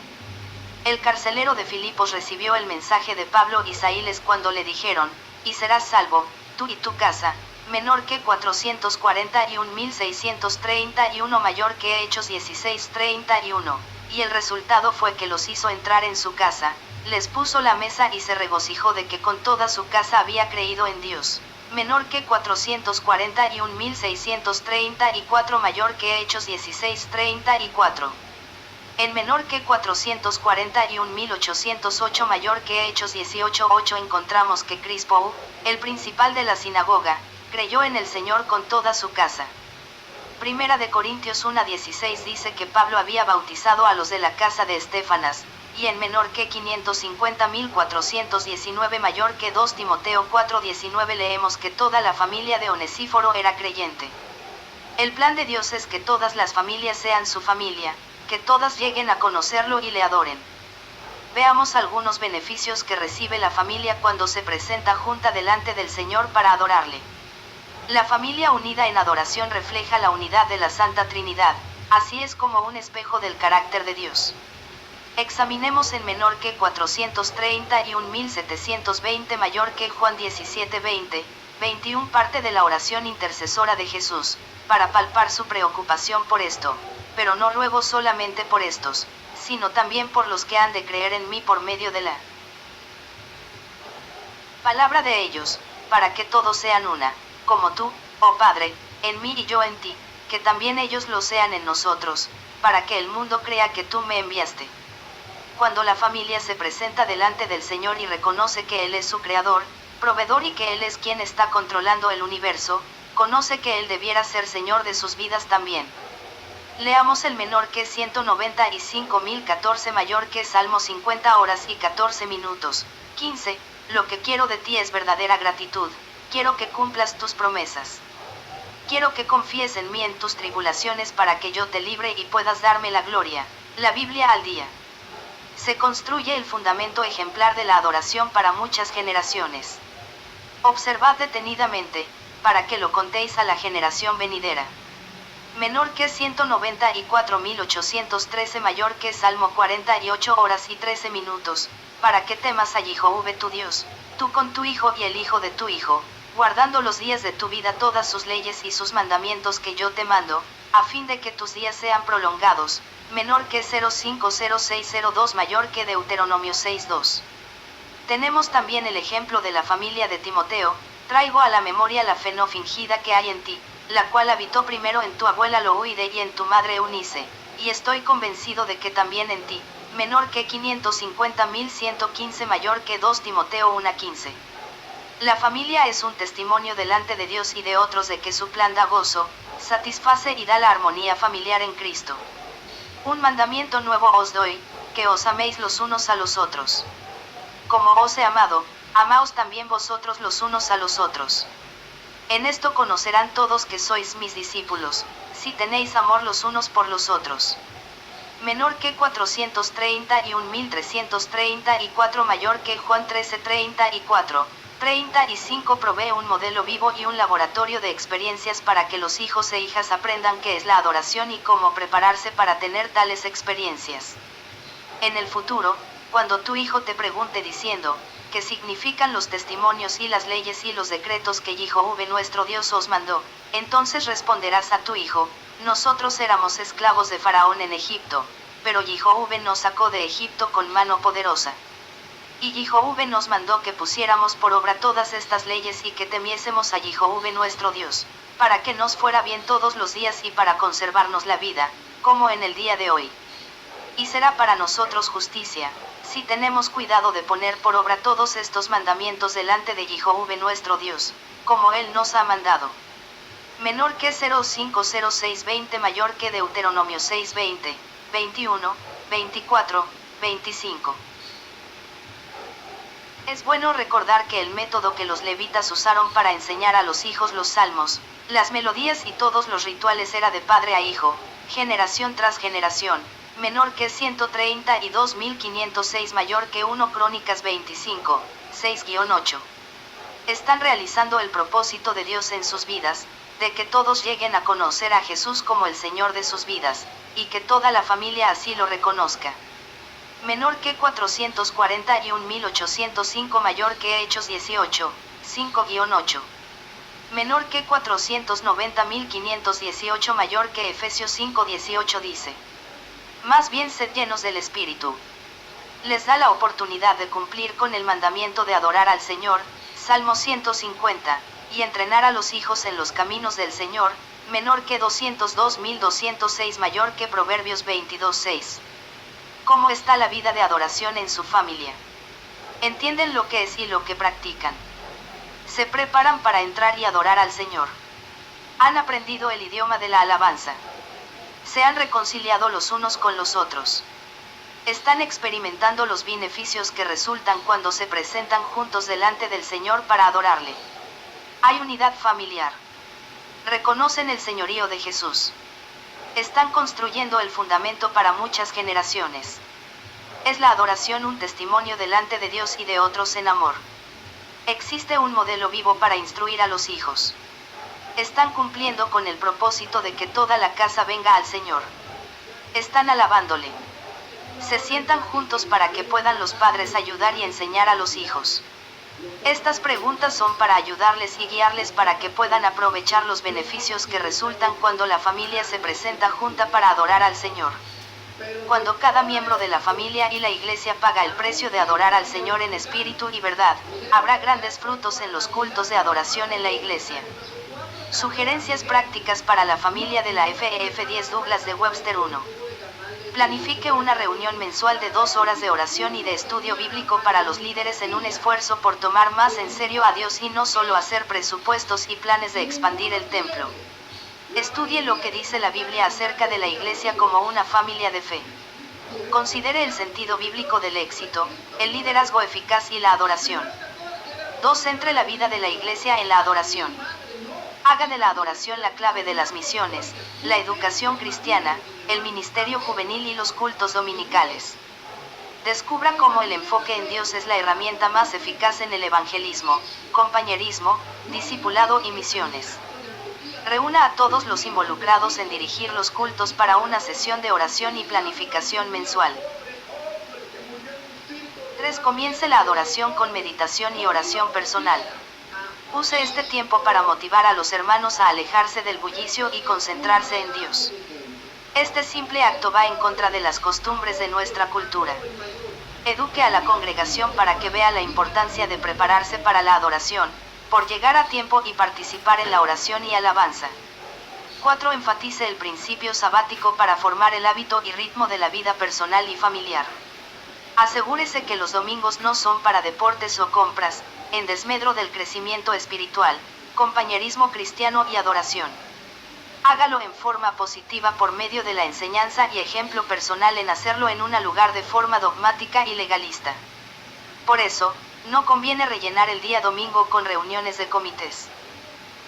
S1: El carcelero de Filipos recibió el mensaje de Pablo y Silas cuando le dijeron, y serás salvo, tú y tu casa, menor que 441.631 mayor que Hechos 16:31, y el resultado fue que los hizo entrar en su casa, les puso la mesa y se regocijó de que con toda su casa había creído en Dios, menor que 441.634 mayor que Hechos 16:34. En menor que 441.808 mayor que Hechos 18:8 encontramos que Crispo, el principal de la sinagoga, creyó en el Señor con toda su casa. Primera de Corintios 1:16 dice que Pablo había bautizado a los de la casa de Estéfanas, y en menor que 550.419 mayor que 2 Timoteo 4:19 leemos que toda la familia de Onesíforo era creyente. El plan de Dios es que todas las familias sean su familia, que todas lleguen a conocerlo y le adoren. Veamos algunos beneficios que recibe la familia cuando se presenta junta delante del Señor para adorarle. La familia unida en adoración refleja la unidad de la Santa Trinidad, así es como un espejo del carácter de Dios. Examinemos en menor que 431.720 mayor que Juan 17:20, 21 parte de la oración intercesora de Jesús, para palpar su preocupación por esto, pero no ruego solamente por estos, sino también por los que han de creer en mí por medio de la palabra de ellos, para que todos sean una, como tú, oh Padre, en mí y yo en ti, que también ellos lo sean en nosotros, para que el mundo crea que tú me enviaste. Cuando la familia se presenta delante del Señor y reconoce que Él es su creador, proveedor y que Él es quien está controlando el universo, conoce que Él debiera ser Señor de sus vidas también. Leamos el menor que 195.014 mayor que Salmo 50 horas y 14 minutos. 15. Lo que quiero de ti es verdadera gratitud, quiero que cumplas tus promesas. Quiero que confíes en mí en tus tribulaciones para que yo te libre y puedas darme la gloria. La Biblia al día. Se construye el fundamento ejemplar de la adoración para muchas generaciones. Observad detenidamente, para que lo contéis a la generación venidera. Menor que 194.813 mayor que Salmo 48 horas y 13 minutos, para que temas a Jehová tu Dios, tú con tu hijo y el hijo de tu hijo, guardando los días de tu vida todas sus leyes y sus mandamientos que yo te mando, a fin de que tus días sean prolongados. Menor que 050602 mayor que Deuteronomio 6:2. Tenemos también el ejemplo de la familia de Timoteo. Traigo a la memoria la fe no fingida que hay en ti, la cual habitó primero en tu abuela Loide y en tu madre Eunice, y estoy convencido de que también en ti. Menor que 550.115 mayor que 2 Timoteo 1:15. La familia es un testimonio delante de Dios y de otros de que su plan da gozo, satisface y da la armonía familiar en Cristo. Un mandamiento nuevo os doy, que os améis los unos a los otros. Como os he amado, amaos también vosotros los unos a los otros. En esto conocerán todos que sois mis discípulos, si tenéis amor los unos por los otros. Menor que 431.334 mayor que Juan 13:34, 35 provee un modelo vivo y un laboratorio de experiencias para que los hijos e hijas aprendan qué es la adoración y cómo prepararse para tener tales experiencias. En el futuro, cuando tu hijo te pregunte diciendo, ¿qué significan los testimonios y las leyes y los decretos que Jehová nuestro Dios os mandó? Entonces responderás a tu hijo, nosotros éramos esclavos de Faraón en Egipto, pero Jehová nos sacó de Egipto con mano poderosa. Y Jehová nos mandó que pusiéramos por obra todas estas leyes y que temiésemos a Jehová nuestro Dios, para que nos fuera bien todos los días y para conservarnos la vida, como en el día de hoy. Y será para nosotros justicia, si tenemos cuidado de poner por obra todos estos mandamientos delante de Jehová nuestro Dios, como Él nos ha mandado. Menor que 050620 mayor que Deuteronomio 6:20, 21, 24, 25. Es bueno recordar que el método que los levitas usaron para enseñar a los hijos los salmos, las melodías y todos los rituales era de padre a hijo, generación tras generación. Menor que 132.506 mayor que 1 Crónicas 25, 6-8. Están realizando el propósito de Dios en sus vidas, de que todos lleguen a conocer a Jesús como el Señor de sus vidas, y que toda la familia así lo reconozca. Menor que 441.805 mayor que Hechos 18, 5-8. Menor que 490.518 mayor que Efesios 5:18 dice. Más bien sed llenos del Espíritu. Les da la oportunidad de cumplir con el mandamiento de adorar al Señor, Salmo 150, y entrenar a los hijos en los caminos del Señor, menor que 202.206 mayor que Proverbios 22:6. ¿Cómo está la vida de adoración en su familia? ¿Entienden lo que es y lo que practican? ¿Se preparan para entrar y adorar al Señor? ¿Han aprendido el idioma de la alabanza? ¿Se han reconciliado los unos con los otros? ¿Están experimentando los beneficios que resultan cuando se presentan juntos delante del Señor para adorarle? ¿Hay unidad familiar? ¿Reconocen el señorío de Jesús? Están construyendo el fundamento para muchas generaciones. ¿Es la adoración un testimonio delante de Dios y de otros en amor? ¿Existe un modelo vivo para instruir a los hijos? ¿Están cumpliendo con el propósito de que toda la casa venga al Señor? ¿Están alabándole? ¿Se sientan juntos para que puedan los padres ayudar y enseñar a los hijos? Estas preguntas son para ayudarles y guiarles para que puedan aprovechar los beneficios que resultan cuando la familia se presenta junta para adorar al Señor. Cuando cada miembro de la familia y la iglesia paga el precio de adorar al Señor en espíritu y verdad, habrá grandes frutos en los cultos de adoración en la iglesia. Sugerencias prácticas para la familia de la FEF 10 Douglas de Webster 1. Planifique una reunión mensual de 2 horas de oración y de estudio bíblico para los líderes en un esfuerzo por tomar más en serio a Dios y no solo hacer presupuestos y planes de expandir el templo. Estudie lo que dice la Biblia acerca de la iglesia como una familia de fe. Considere el sentido bíblico del éxito, el liderazgo eficaz y la adoración. 2. Centre la vida de la iglesia en la adoración. Haga de la adoración la clave de las misiones, la educación cristiana, el ministerio juvenil y los cultos dominicales. Descubra cómo el enfoque en Dios es la herramienta más eficaz en el evangelismo, compañerismo, discipulado y misiones. Reúna a todos los involucrados en dirigir los cultos para una sesión de oración y planificación mensual. 3. Comience la adoración con meditación y oración personal. Use este tiempo para motivar a los hermanos a alejarse del bullicio y concentrarse en Dios. Este simple acto va en contra de las costumbres de nuestra cultura. Eduque a la congregación para que vea la importancia de prepararse para la adoración, por llegar a tiempo y participar en la oración y alabanza. 4. Enfatice el principio sabático para formar el hábito y ritmo de la vida personal y familiar. Asegúrese que los domingos no son para deportes o compras, en desmedro del crecimiento espiritual, compañerismo cristiano y adoración. Hágalo en forma positiva por medio de la enseñanza y ejemplo personal en hacerlo en un lugar de forma dogmática y legalista. Por eso, no conviene rellenar el día domingo con reuniones de comités.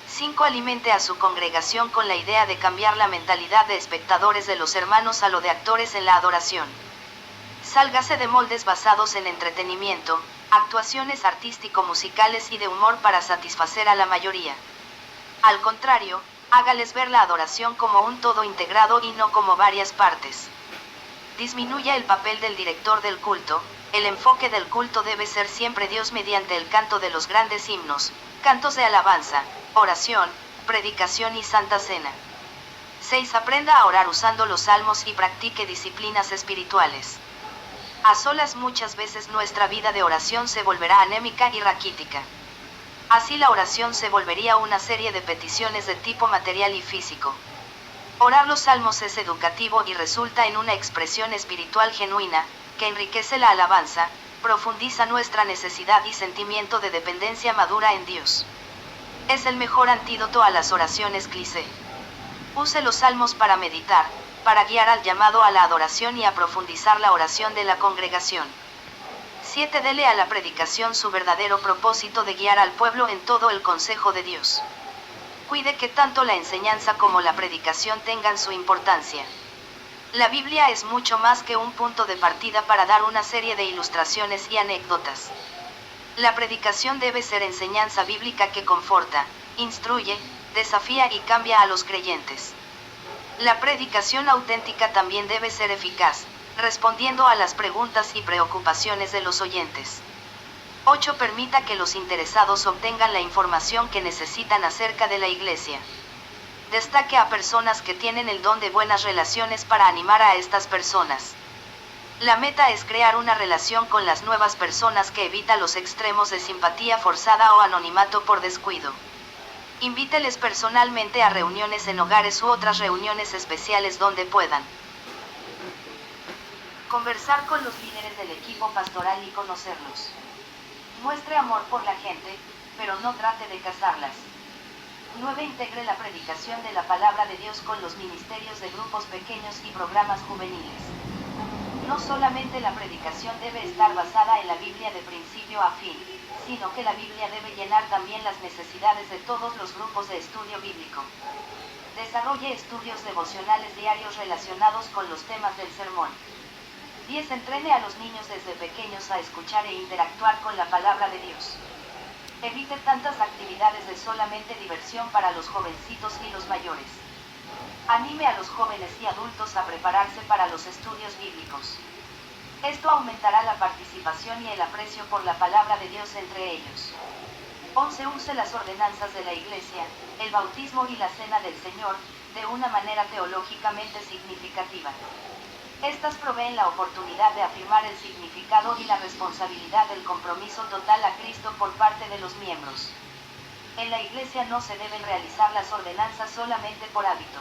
S1: 5. Alimente a su congregación con la idea de cambiar la mentalidad de espectadores de los hermanos a lo de actores en la adoración. Sálgase de moldes basados en entretenimiento, actuaciones artístico-musicales y de humor para satisfacer a la mayoría. Al contrario, hágales ver la adoración como un todo integrado y no como varias partes. Disminuya el papel del director del culto. El enfoque del culto debe ser siempre Dios mediante el canto de los grandes himnos, cantos de alabanza, oración, predicación y santa cena. 6. Aprenda a orar usando los salmos y practique disciplinas espirituales. A solas muchas veces nuestra vida de oración se volverá anémica y raquítica. Así la oración se volvería una serie de peticiones de tipo material y físico. Orar los salmos es educativo y resulta en una expresión espiritual genuina, que enriquece la alabanza, profundiza nuestra necesidad y sentimiento de dependencia madura en Dios. Es el mejor antídoto a las oraciones cliché. Use los salmos para meditar, para guiar al llamado a la adoración y a profundizar la oración de la congregación. 7. Dele a la predicación su verdadero propósito de guiar al pueblo en todo el consejo de Dios. Cuide que tanto la enseñanza como la predicación tengan su importancia. La Biblia es mucho más que un punto de partida para dar una serie de ilustraciones y anécdotas. La predicación debe ser enseñanza bíblica que conforta, instruye, desafía y cambia a los creyentes. La predicación auténtica también debe ser eficaz, respondiendo a las preguntas y preocupaciones de los oyentes. 8. Permita que los interesados obtengan la información que necesitan acerca de la iglesia. Destaque a personas que tienen el don de buenas relaciones para animar a estas personas. La meta es crear una relación con las nuevas personas que evita los extremos de simpatía forzada o anonimato por descuido. Invíteles personalmente a reuniones en hogares u otras reuniones especiales donde puedan. Conversar con los líderes del equipo pastoral y conocerlos. Muestre amor por la gente, pero no trate de casarlas. 9. Integre la predicación de la palabra de Dios con los ministerios de grupos pequeños y programas juveniles. No solamente la predicación debe estar basada en la Biblia de principio a fin, sino que la Biblia debe llenar también las necesidades de todos los grupos de estudio bíblico. Desarrolle estudios devocionales diarios relacionados con los temas del sermón. 10. Entrene a los niños desde pequeños a escuchar e interactuar con la palabra de Dios. Evite tantas actividades de solamente diversión para los jovencitos y los mayores. Anime a los jóvenes y adultos a prepararse para los estudios bíblicos. Esto aumentará la participación y el aprecio por la palabra de Dios entre ellos. 11. Use las ordenanzas de la Iglesia, el bautismo y la cena del Señor, de una manera teológicamente significativa. Estas proveen la oportunidad de afirmar el significado y la responsabilidad del compromiso total a Cristo por parte de los miembros. En la Iglesia no se deben realizar las ordenanzas solamente por hábito.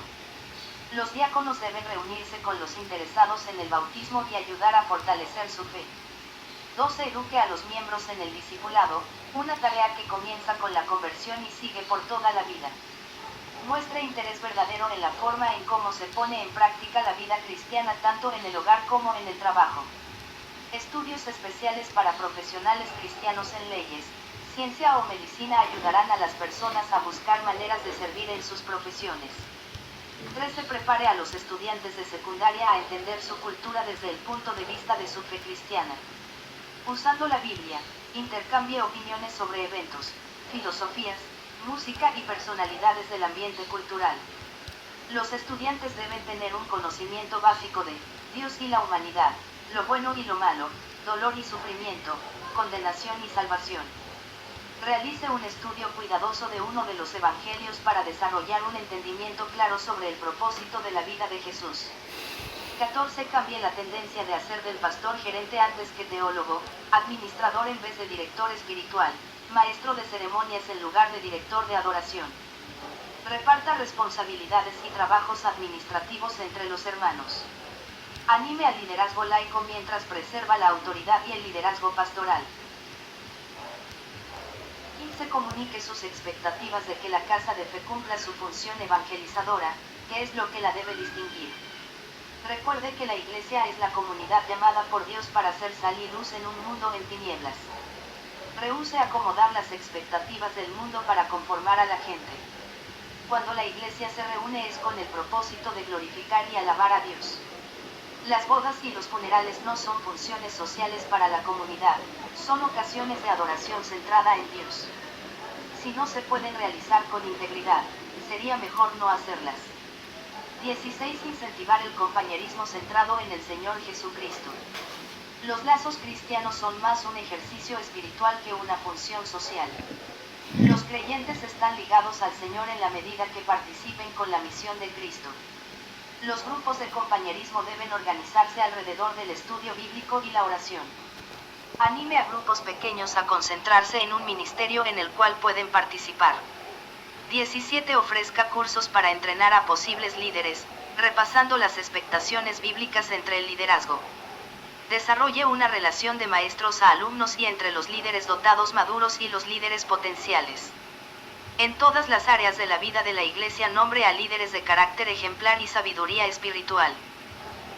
S1: Los diáconos deben reunirse con los interesados en el bautismo y ayudar a fortalecer su fe. 12. Eduque a los miembros en el discipulado, una tarea que comienza con la conversión y sigue por toda la vida. Muestre interés verdadero en la forma en cómo se pone en práctica la vida cristiana tanto en el hogar como en el trabajo. Estudios especiales para profesionales cristianos en leyes, ciencia o medicina ayudarán a las personas a buscar maneras de servir en sus profesiones. 13. Prepare a los estudiantes de secundaria a entender su cultura desde el punto de vista de su fe cristiana. Usando la Biblia, intercambie opiniones sobre eventos, filosofías, música y personalidades del ambiente cultural. Los estudiantes deben tener un conocimiento básico de Dios y la humanidad, lo bueno y lo malo, dolor y sufrimiento, condenación y salvación. Realice un estudio cuidadoso de uno de los evangelios para desarrollar un entendimiento claro sobre el propósito de la vida de Jesús. 14. Cambie la tendencia de hacer del pastor gerente antes que teólogo, administrador en vez de director espiritual, maestro de ceremonias en lugar de director de adoración. Reparta responsabilidades y trabajos administrativos entre los hermanos. Anime al liderazgo laico mientras preserva la autoridad y el liderazgo pastoral. 15. Comunique sus expectativas de que la casa de fe cumpla su función evangelizadora, que es lo que la debe distinguir. Recuerde que la Iglesia es la comunidad llamada por Dios para hacer sal y luz en un mundo en tinieblas. Rehúse acomodar las expectativas del mundo para conformar a la gente. Cuando la Iglesia se reúne es con el propósito de glorificar y alabar a Dios. Las bodas y los funerales no son funciones sociales para la comunidad, son ocasiones de adoración centrada en Dios. Si no se pueden realizar con integridad, sería mejor no hacerlas. 16. Incentivar el compañerismo centrado en el Señor Jesucristo. Los lazos cristianos son más un ejercicio espiritual que una función social. Los creyentes están ligados al Señor en la medida que participen con la misión de Cristo. Los grupos de compañerismo deben organizarse alrededor del estudio bíblico y la oración. Anime a grupos pequeños a concentrarse en un ministerio en el cual pueden participar. 17. Ofrezca cursos para entrenar a posibles líderes, repasando las expectaciones bíblicas entre el liderazgo. Desarrolle una relación de maestros a alumnos y entre los líderes dotados maduros y los líderes potenciales. En todas las áreas de la vida de la Iglesia nombre a líderes de carácter ejemplar y sabiduría espiritual.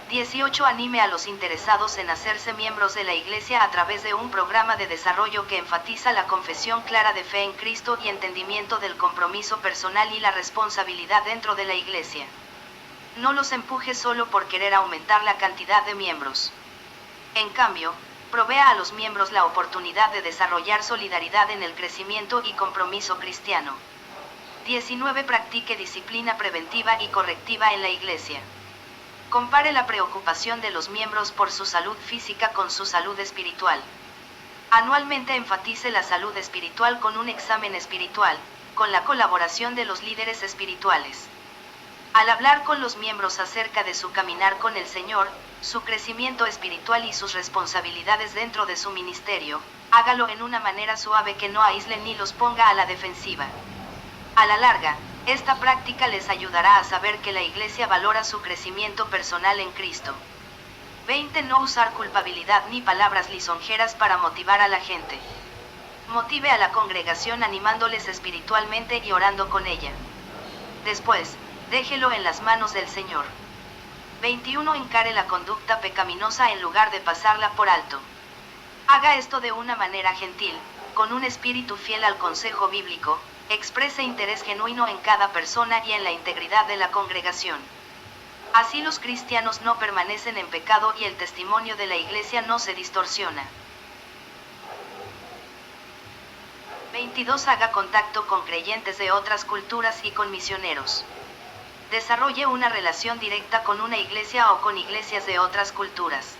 S1: 18. Anime a los interesados en hacerse miembros de la Iglesia a través de un programa de desarrollo que enfatiza la confesión clara de fe en Cristo y entendimiento del compromiso personal y la responsabilidad dentro de la Iglesia. No los empuje solo por querer aumentar la cantidad de miembros. En cambio, provea a los miembros la oportunidad de desarrollar solidaridad en el crecimiento y compromiso cristiano. 19. Practique disciplina preventiva y correctiva en la Iglesia. Compare la preocupación de los miembros por su salud física con su salud espiritual. Anualmente enfatice la salud espiritual con un examen espiritual, con la colaboración de los líderes espirituales. Al hablar con los miembros acerca de su caminar con el Señor, su crecimiento espiritual y sus responsabilidades dentro de su ministerio, hágalo en una manera suave que no aísle ni los ponga a la defensiva. A la larga, esta práctica les ayudará a saber que la Iglesia valora su crecimiento personal en Cristo. 20. No usar culpabilidad ni palabras lisonjeras para motivar a la gente. Motive a la congregación animándoles espiritualmente y orando con ella. Después, déjelo en las manos del Señor. 21. Encare la conducta pecaminosa en lugar de pasarla por alto. Haga esto de una manera gentil, con un espíritu fiel al consejo bíblico, exprese interés genuino en cada persona y en la integridad de la congregación. Así los cristianos no permanecen en pecado y el testimonio de la iglesia no se distorsiona. 22. Haga contacto con creyentes de otras culturas y con misioneros. Desarrolle una relación directa con una iglesia o con iglesias de otras culturas.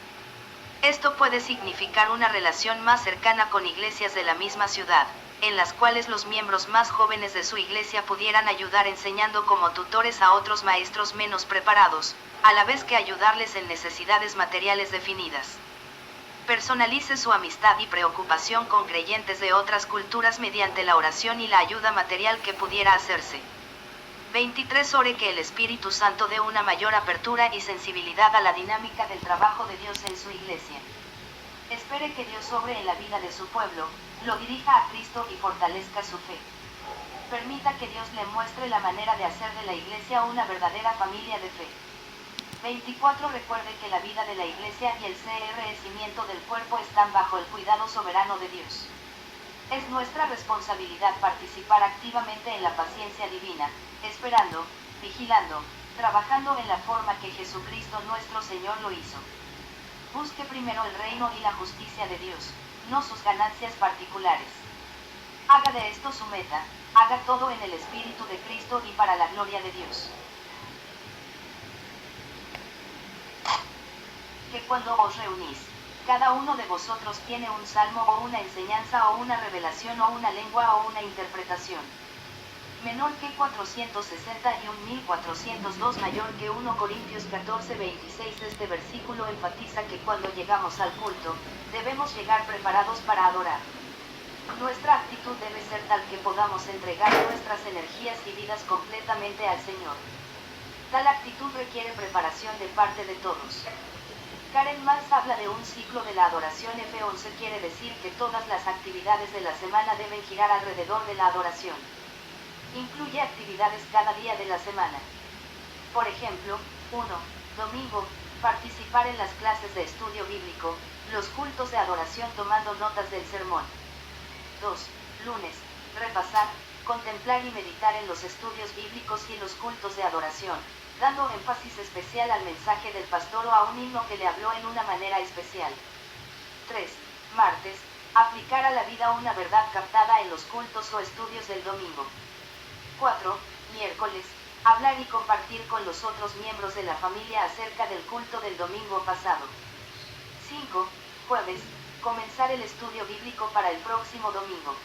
S1: Esto puede significar una relación más cercana con iglesias de la misma ciudad, en las cuales los miembros más jóvenes de su iglesia pudieran ayudar enseñando como tutores a otros maestros menos preparados, a la vez que ayudarles en necesidades materiales definidas. Personalice su amistad y preocupación con creyentes de otras culturas mediante la oración y la ayuda material que pudiera hacerse. 23. Ore que el Espíritu Santo dé una mayor apertura y sensibilidad a la dinámica del trabajo de Dios en su iglesia. Espere que Dios obre en la vida de su pueblo, lo dirija a Cristo y fortalezca su fe. Permita que Dios le muestre la manera de hacer de la iglesia una verdadera familia de fe. 24. Recuerde que la vida de la iglesia y el crecimiento del cuerpo están bajo el cuidado soberano de Dios. Es nuestra responsabilidad participar activamente en la paciencia divina, esperando, vigilando, trabajando en la forma que Jesucristo nuestro Señor lo hizo. Busque primero el reino y la justicia de Dios, no sus ganancias particulares. Haga de esto su meta, haga todo en el Espíritu de Cristo y para la gloria de Dios. Que cuando os reunís, cada uno de vosotros tiene un salmo o una enseñanza o una revelación o una lengua o una interpretación. Menor que 461.402, mayor que 1 Corintios 14:26. Este versículo enfatiza que cuando llegamos al culto, debemos llegar preparados para adorar. Nuestra actitud debe ser tal que podamos entregar nuestras energías y vidas completamente al Señor. Tal actitud requiere preparación de parte de todos. Karen Mans habla de un ciclo de la adoración. F11 quiere decir que todas las actividades de la semana deben girar alrededor de la adoración. Incluye actividades cada día de la semana. Por ejemplo, 1. Domingo, participar en las clases de estudio bíblico, los cultos de adoración tomando notas del sermón. 2. Lunes, repasar, contemplar y meditar en los estudios bíblicos y los cultos de adoración, dando énfasis especial al mensaje del pastor o a un himno que le habló en una manera especial. 3. Martes, aplicar a la vida una verdad captada en los cultos o estudios del domingo. 4. Miércoles, hablar y compartir con los otros miembros de la familia acerca del culto del domingo pasado. 5. Jueves, comenzar el estudio bíblico para el próximo domingo.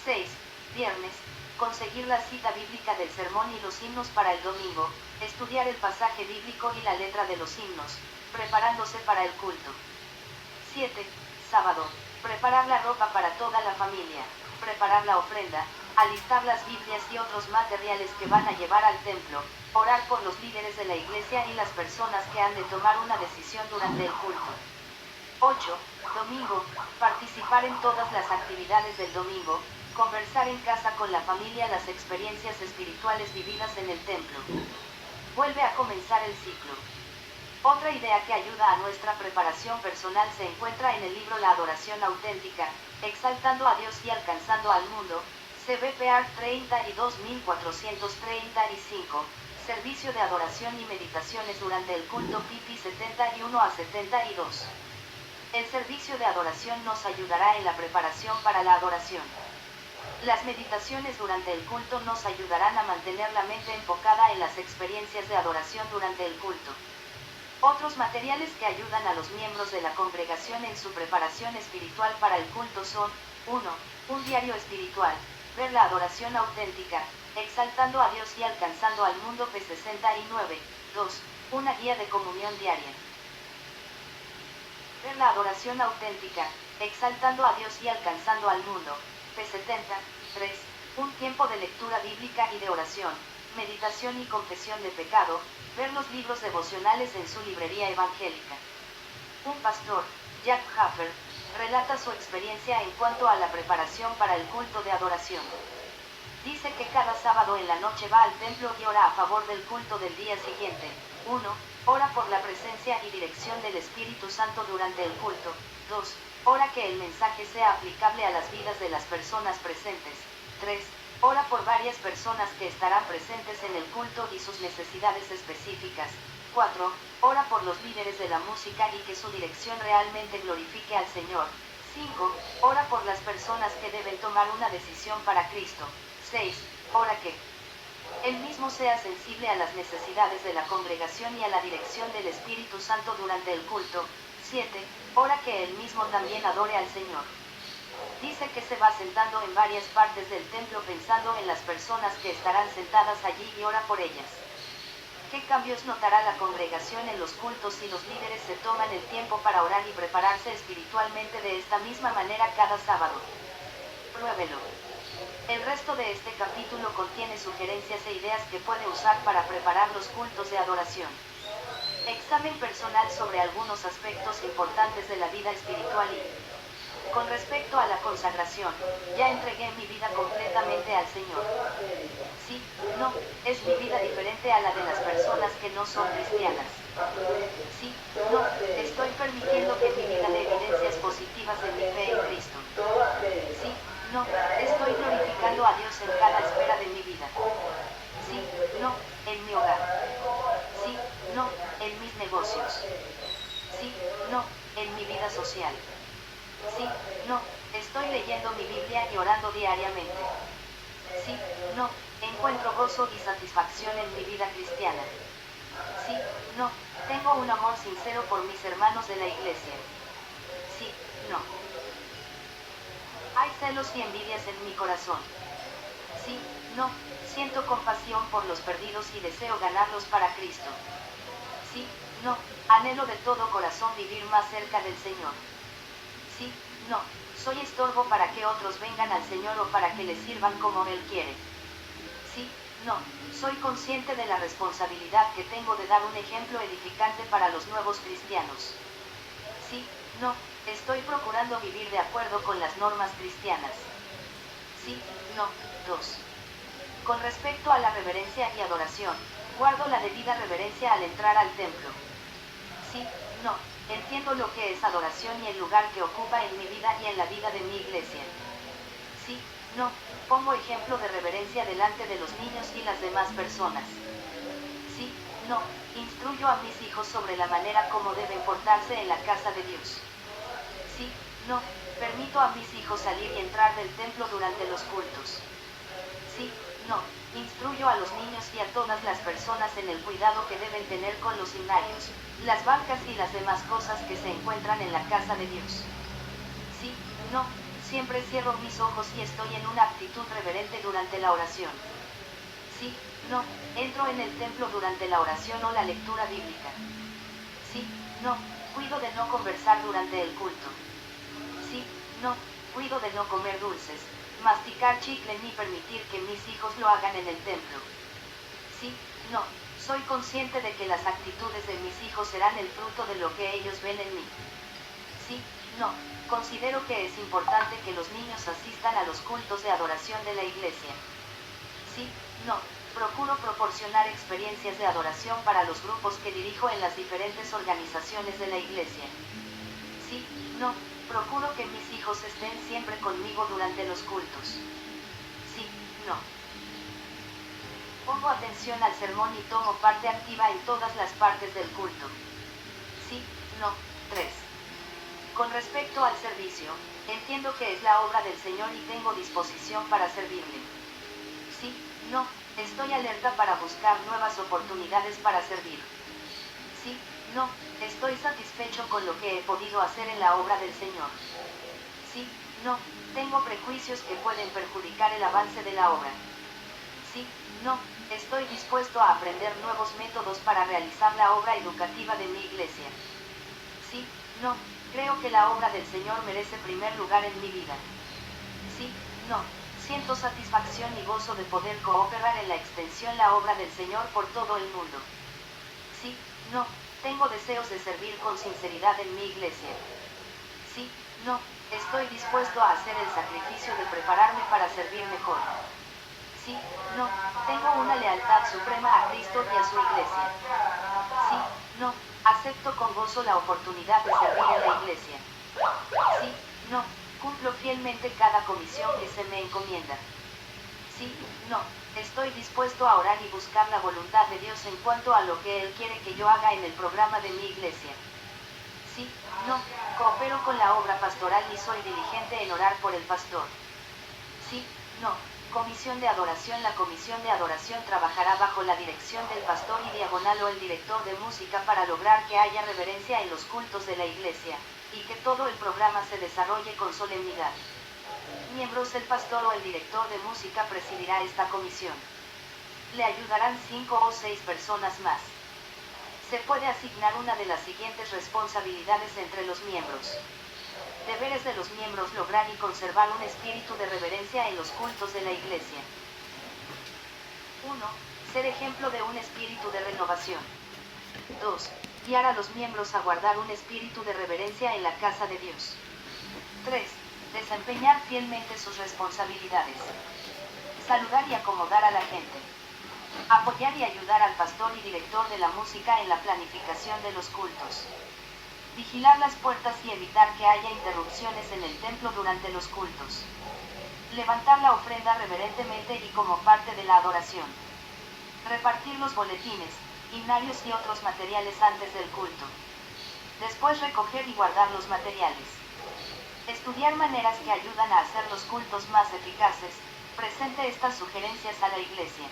S1: 6. Viernes, conseguir la cita bíblica del sermón y los himnos para el domingo, estudiar el pasaje bíblico y la letra de los himnos, preparándose para el culto. 7. Sábado, preparar la ropa para toda la familia, preparar la ofrenda, alistar las Biblias y otros materiales que van a llevar al templo, orar por los líderes de la iglesia y las personas que han de tomar una decisión durante el culto. 8. Domingo, participar en todas las actividades del domingo, conversar en casa con la familia las experiencias espirituales vividas en el templo. Vuelve a comenzar el ciclo. Otra idea que ayuda a nuestra preparación personal se encuentra en el libro La adoración auténtica, exaltando a Dios y alcanzando al mundo, CBPR 32.435, servicio de adoración y meditaciones durante el culto PP 71 a 72. El servicio de adoración nos ayudará en la preparación para la adoración. Las meditaciones durante el culto nos ayudarán a mantener la mente enfocada en las experiencias de adoración durante el culto. Otros materiales que ayudan a los miembros de la congregación en su preparación espiritual para el culto son: 1. Un diario espiritual, ver la adoración auténtica, exaltando a Dios y alcanzando al mundo P69. 2. Una guía de comunión diaria. Ver la adoración auténtica, exaltando a Dios y alcanzando al mundo, P70. 3. Un tiempo de lectura bíblica y de oración, meditación y confesión de pecado, ver los libros devocionales en su librería evangélica. Un pastor, Jack Haffer, relata su experiencia en cuanto a la preparación para el culto de adoración. Dice que cada sábado en la noche va al templo y ora a favor del culto del día siguiente. 1. Ora por la presencia y dirección del Espíritu Santo durante el culto. 2. Ora que el mensaje sea aplicable a las vidas de las personas presentes. 3. Ora por varias personas que estarán presentes en el culto y sus necesidades específicas. 4. Ora por los líderes de la música y que su dirección realmente glorifique al Señor. 5. Ora por las personas que deben tomar una decisión para Cristo. 6. Ora que Él mismo sea sensible a las necesidades de la congregación y a la dirección del Espíritu Santo durante el culto. 7. Ora que Él mismo también adore al Señor. Dice que se va sentando en varias partes del templo pensando en las personas que estarán sentadas allí y ora por ellas. ¿Qué cambios notará la congregación en los cultos si los líderes se toman el tiempo para orar y prepararse espiritualmente de esta misma manera cada sábado? Pruébelo. El resto de este capítulo contiene sugerencias e ideas que puede usar para preparar los cultos de adoración. Examen personal sobre algunos aspectos importantes de la vida espiritual y, con respecto a la consagración, ya entregué mi vida completamente al Señor. Sí, no, es mi vida diferente a la de las personas que no son cristianas. Sí, no, estoy permitiendo que mi vida dé evidencias positivas de mi fe en Cristo. Sí, no, estoy glorificando a Dios en cada esfera de mi vida. Sí, no, en mi hogar. Sí, no, en mis negocios. Sí, no, en mi vida social. Sí, no, estoy leyendo mi Biblia y orando diariamente. Sí, no, encuentro gozo y satisfacción en mi vida cristiana. Sí, no, tengo un amor sincero por mis hermanos de la iglesia. Sí, no. Hay celos y envidias en mi corazón. Sí, no, siento compasión por los perdidos y deseo ganarlos para Cristo. Sí, no, anhelo de todo corazón vivir más cerca del Señor. Sí, no, soy estorbo para que otros vengan al Señor o para que le sirvan como Él quiere. Sí, no, soy consciente de la responsabilidad que tengo de dar un ejemplo edificante para los nuevos cristianos. Sí, no, estoy procurando vivir de acuerdo con las normas cristianas. Sí, no, 2. Con respecto a la reverencia y adoración, guardo la debida reverencia al entrar al templo. Sí, no, entiendo lo que es adoración y el lugar que ocupa en mi vida y en la vida de mi iglesia. Sí, no, pongo ejemplo de reverencia delante de los niños y las demás personas. Sí, no, instruyo a mis hijos sobre la manera como deben portarse en la casa de Dios. Sí, no, permito a mis hijos salir y entrar del templo durante los cultos. Sí, no, instruyo a los niños y a todas las personas en el cuidado que deben tener con los himnarios, las bancas y las demás cosas que se encuentran en la casa de Dios. Sí, no, siempre cierro mis ojos y estoy en una actitud reverente durante la oración. Sí, no, entro en el templo durante la oración o la lectura bíblica. Sí, no, cuido de no conversar durante el culto. Sí, no, cuido de no comer dulces, masticar chicle ni permitir que mis hijos lo hagan en el templo. Sí, no, soy consciente de que las actitudes de mis hijos serán el fruto de lo que ellos ven en mí. Sí, no, considero que es importante que los niños asistan a los cultos de adoración de la iglesia. Sí, no, procuro proporcionar experiencias de adoración para los grupos que dirijo en las diferentes organizaciones de la iglesia. Sí, no, procuro que mis hijos estén siempre conmigo durante los cultos. Sí, no. Pongo atención al sermón y tomo parte activa en todas las partes del culto. Sí, no, 3. Con respecto al servicio, entiendo que es la obra del Señor y tengo disposición para servirle. Sí, no, estoy alerta para buscar nuevas oportunidades para servir. Sí, no, estoy satisfecho con lo que he podido hacer en la obra del Señor. Sí, no, tengo prejuicios que pueden perjudicar el avance de la obra. Sí, no, estoy dispuesto a aprender nuevos métodos para realizar la obra educativa de mi iglesia. Sí, no, creo que la obra del Señor merece primer lugar en mi vida. Sí, no, siento satisfacción y gozo de poder cooperar en la extensión la obra del Señor por todo el mundo. Sí, no, Tengo deseos de servir con sinceridad en mi iglesia. Sí, no, estoy dispuesto a hacer el sacrificio de prepararme para servir mejor. Sí, no, tengo una lealtad suprema a Cristo y a su iglesia. Sí, no, acepto con gozo la oportunidad de servir en la iglesia. Sí, no, cumplo fielmente cada comisión que se me encomienda. Sí, no, estoy dispuesto a orar y buscar la voluntad de Dios en cuanto a lo que Él quiere que yo haga en el programa de mi iglesia. Sí, no, coopero con la obra pastoral y soy diligente en orar por el pastor. Sí, no, comisión de adoración. La comisión de adoración trabajará bajo la dirección del pastor y diagonal o el director de música para lograr que haya reverencia en los cultos de la iglesia, y que todo el programa se desarrolle con solemnidad. Miembros: el pastor o el director de música presidirá esta comisión. Le ayudarán 5 o 6 personas más. Se puede asignar una de las siguientes responsabilidades entre los miembros. Deberes de los miembros: lograr y conservar un espíritu de reverencia en los cultos de la iglesia. 1. Ser ejemplo de un espíritu de renovación. 2. Guiar a los miembros a guardar un espíritu de reverencia en la casa de Dios. 3. Desempeñar fielmente sus responsabilidades. Saludar y acomodar a la gente. Apoyar y ayudar al pastor y director de la música en la planificación de los cultos. Vigilar las puertas y evitar que haya interrupciones en el templo durante los cultos. Levantar la ofrenda reverentemente y como parte de la adoración. Repartir los boletines, himnarios y otros materiales antes del culto. Después recoger y guardar los materiales. Estudiar maneras que ayudan a hacer los cultos más eficaces. Presente estas sugerencias a la iglesia.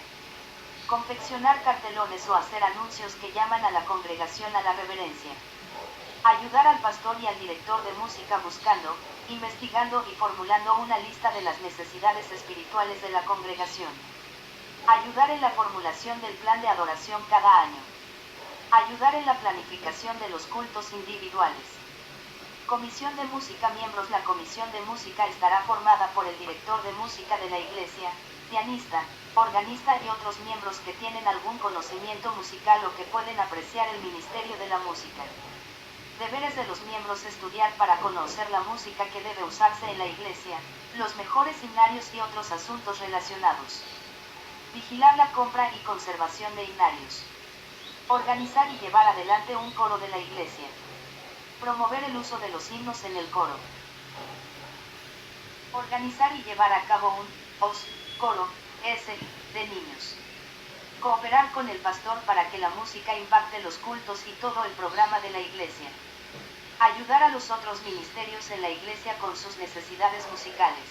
S1: Confeccionar cartelones o hacer anuncios que llaman a la congregación a la reverencia. Ayudar al pastor y al director de música buscando, investigando y formulando una lista de las necesidades espirituales de la congregación. Ayudar en la formulación del plan de adoración cada año. Ayudar en la planificación de los cultos individuales. Comisión de música. Miembros: la comisión de música estará formada por el director de música de la iglesia, pianista, organista y otros miembros que tienen algún conocimiento musical o que pueden apreciar el ministerio de la música. Deberes de los miembros: estudiar para conocer la música que debe usarse en la iglesia, los mejores himnarios y otros asuntos relacionados. Vigilar la compra y conservación de himnarios. Organizar y llevar adelante un coro de la iglesia. Promover el uso de los himnos en el coro. Organizar y llevar a cabo un coro de niños. Cooperar con el pastor para que la música impacte los cultos y todo el programa de la iglesia. Ayudar a los otros ministerios en la iglesia con sus necesidades musicales.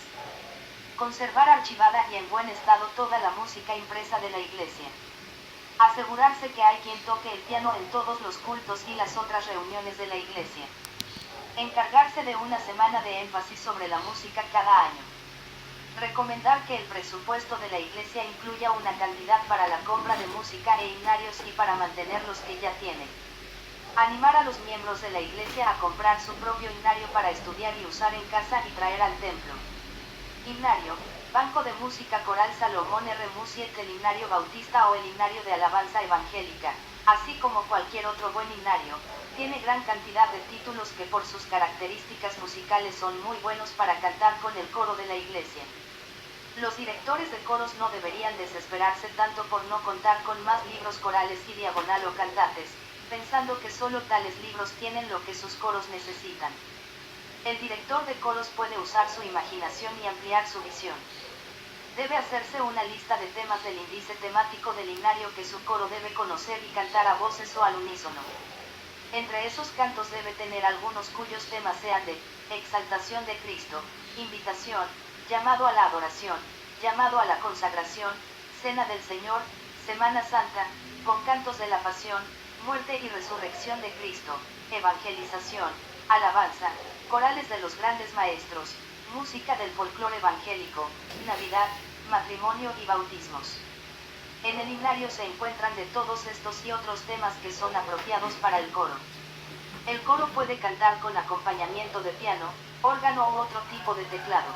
S1: Conservar archivada y en buen estado toda la música impresa de la iglesia. Asegurarse que hay quien toque el piano en todos los cultos y las otras reuniones de la iglesia. Encargarse de una semana de énfasis sobre la música cada año. Recomendar que el presupuesto de la iglesia incluya una cantidad para la compra de música e himnarios y para mantener los que ya tienen. Animar a los miembros de la iglesia a comprar su propio himnario para estudiar y usar en casa y traer al templo. Himnario: Banco de Música Coral Salomón R. Musiet, el himnario bautista o el himnario de alabanza evangélica, así como cualquier otro buen himnario, tiene gran cantidad de títulos que por sus características musicales son muy buenos para cantar con el coro de la iglesia. Los directores de coros no deberían desesperarse tanto por no contar con más libros corales y diagonal o cantates, pensando que solo tales libros tienen lo que sus coros necesitan. El director de coros puede usar su imaginación y ampliar su visión. Debe hacerse una lista de temas del índice temático del himnario que su coro debe conocer y cantar a voces o al unísono. Entre esos cantos debe tener algunos cuyos temas sean de exaltación de Cristo, invitación, llamado a la adoración, llamado a la consagración, cena del Señor, Semana Santa, con cantos de la pasión, muerte y resurrección de Cristo, evangelización, alabanza, corales de los grandes maestros, música del folclore evangélico, Navidad, matrimonio y bautismos. En el himnario se encuentran de todos estos y otros temas que son apropiados para el coro. El coro puede cantar con acompañamiento de piano, órgano u otro tipo de teclado.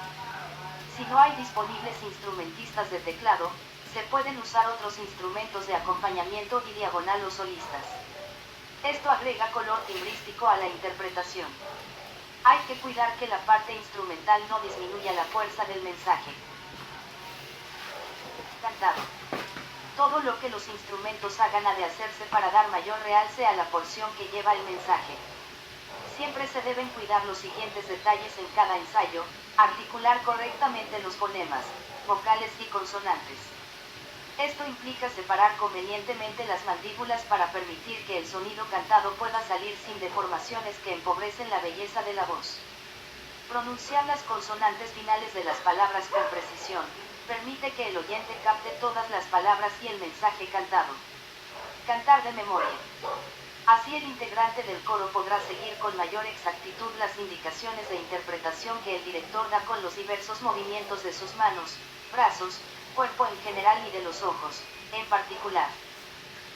S1: Si no hay disponibles instrumentistas de teclado, se pueden usar otros instrumentos de acompañamiento y diagonal o solistas. Esto agrega color timbrístico a la interpretación. Hay que cuidar que la parte instrumental no disminuya la fuerza del mensaje. Cantado. Todo lo que los instrumentos hagan ha de hacerse para dar mayor realce a la porción que lleva el mensaje. Siempre se deben cuidar los siguientes detalles en cada ensayo: articular correctamente los fonemas, vocales y consonantes. Esto implica separar convenientemente las mandíbulas para permitir que el sonido cantado pueda salir sin deformaciones que empobrecen la belleza de la voz. Pronunciar las consonantes finales de las palabras con precisión permite que el oyente capte todas las palabras y el mensaje cantado. Cantar de memoria. Así el integrante del coro podrá seguir con mayor exactitud las indicaciones de interpretación que el director da con los diversos movimientos de sus manos, brazos, cuerpo en general y de los ojos, en particular.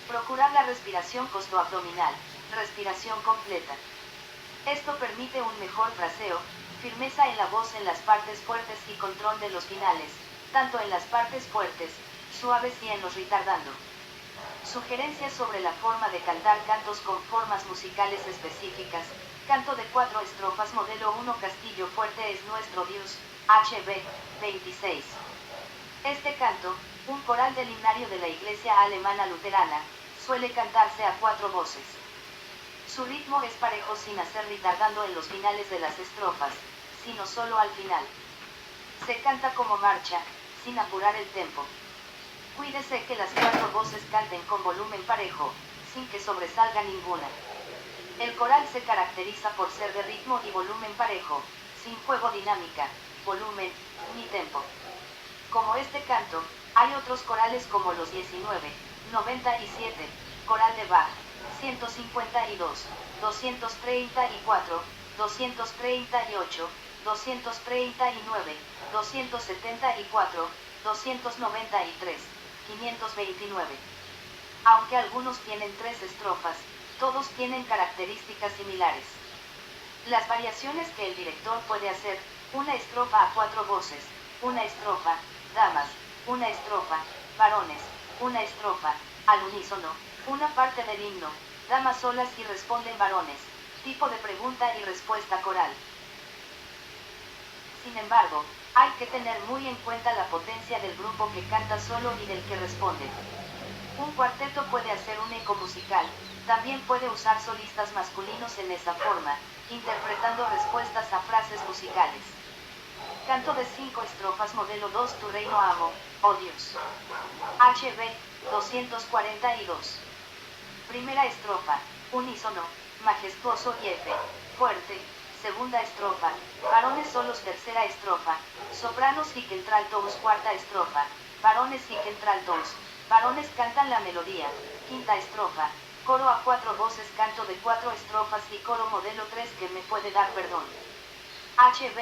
S1: Procurar la respiración costoabdominal, respiración completa. Esto permite un mejor fraseo, firmeza en la voz en las partes fuertes y control de los finales, tanto en las partes fuertes, suaves y en los retardando. Sugerencias sobre la forma de cantar cantos con formas musicales específicas. Canto de 4 estrofas modelo 1 Castillo Fuerte es nuestro Dios, HB 26. Este canto, un coral del himnario de la Iglesia Alemana Luterana, suele cantarse a 4 voces. Su ritmo es parejo sin hacer retardando en los finales de las estrofas, sino solo al final. Se canta como marcha, sin apurar el tempo. Cuídese que las 4 voces canten con volumen parejo, sin que sobresalga ninguna. El coral se caracteriza por ser de ritmo y volumen parejo, sin juego dinámica, volumen, ni tempo. Como este canto, hay otros corales como los 19, 97, coral de Bach, 152, 234, 238, 239, 274, 293, 529. Aunque algunos tienen 3 estrofas, todos tienen características similares. Las variaciones que el director puede hacer: una estrofa a 4 voces, una estrofa, damas, una estrofa, varones, una estrofa, al unísono, una parte del himno, damas solas y responden varones, tipo de pregunta y respuesta coral. Sin embargo, hay que tener muy en cuenta la potencia del grupo que canta solo y del que responde. Un cuarteto puede hacer un eco musical, también puede usar solistas masculinos en esa forma, interpretando respuestas a frases musicales. Canto de 5 estrofas modelo 2 Tu reino amo, oh Dios. HB 242. Primera estrofa, unísono, majestuoso y F, fuerte. Segunda estrofa, varones solos. Tercera estrofa, sopranos y contraltos. Cuarta estrofa, varones y contraltos, varones cantan la melodía. Quinta estrofa, coro a 4 voces. Canto de 4 estrofas y coro modelo 3 que me puede dar perdón. HB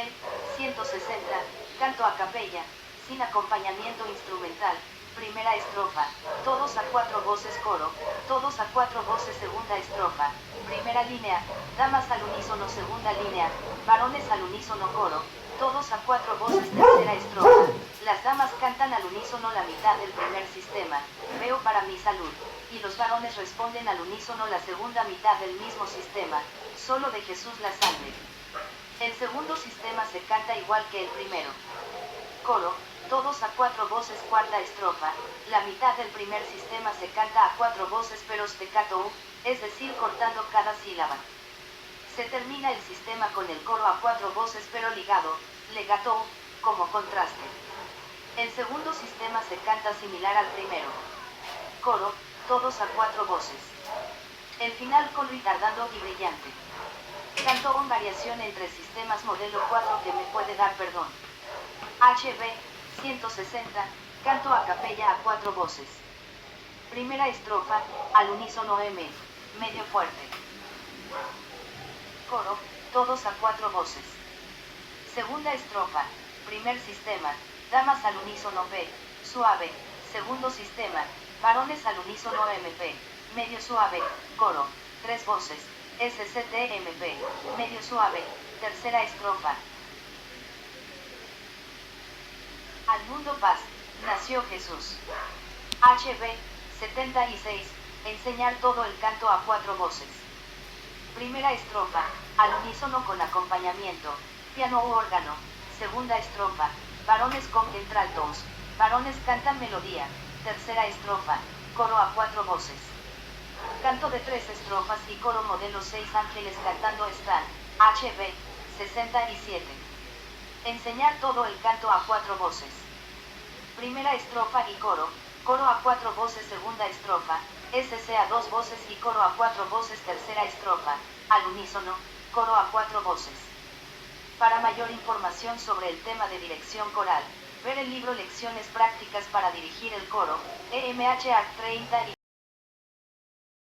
S1: 160, canto a capella, sin acompañamiento instrumental. Primera estrofa, todos a 4 voces. Coro, todos a 4 voces. Segunda estrofa, primera línea, damas al unísono. Segunda línea, varones al unísono. Coro, todos a 4 voces. Tercera estrofa, las damas cantan al unísono la mitad del primer sistema, veo para mi salud, y los varones responden al unísono la segunda mitad del mismo sistema, solo de Jesús la sangre. El segundo sistema se canta igual que el primero. Coro, todos a 4 voces. Cuarta estrofa, la mitad del primer sistema se canta a 4 voces pero staccato, es decir, cortando cada sílaba. Se termina el sistema con el coro a 4 voces pero ligado, legato, como contraste. El segundo sistema se canta similar al primero. Coro, todos a 4 voces. El final con retardando y brillante. Canto con variación entre sistemas modelo 4 que me puede dar perdón. HB 160, canto a capella a 4 voces. Primera estrofa, al unísono M, medio fuerte. Coro, todos a 4 voces. Segunda estrofa, primer sistema, damas al unísono P, suave. Segundo sistema, varones al unísono MP, medio suave. Coro, 3 voces. SCTMP, medio suave. Tercera estrofa. Al mundo paz, nació Jesús. HB 76, enseñar todo el canto a 4 voces. Primera estrofa, al unísono con acompañamiento, piano u órgano. Segunda estrofa, varones con contraltos, varones cantan melodía. Tercera estrofa, coro a 4 voces. Canto de 3 estrofas y coro modelo 6 ángeles cantando están, HB, 67. Enseñar todo el canto a 4 voces. Primera estrofa y coro, coro a 4 voces. Segunda estrofa, SC a 2 voces y coro a 4 voces. Tercera estrofa, al unísono, coro a 4 voces. Para mayor información sobre el tema de dirección coral, ver el libro Lecciones prácticas para dirigir el coro, EMH ACT 30 y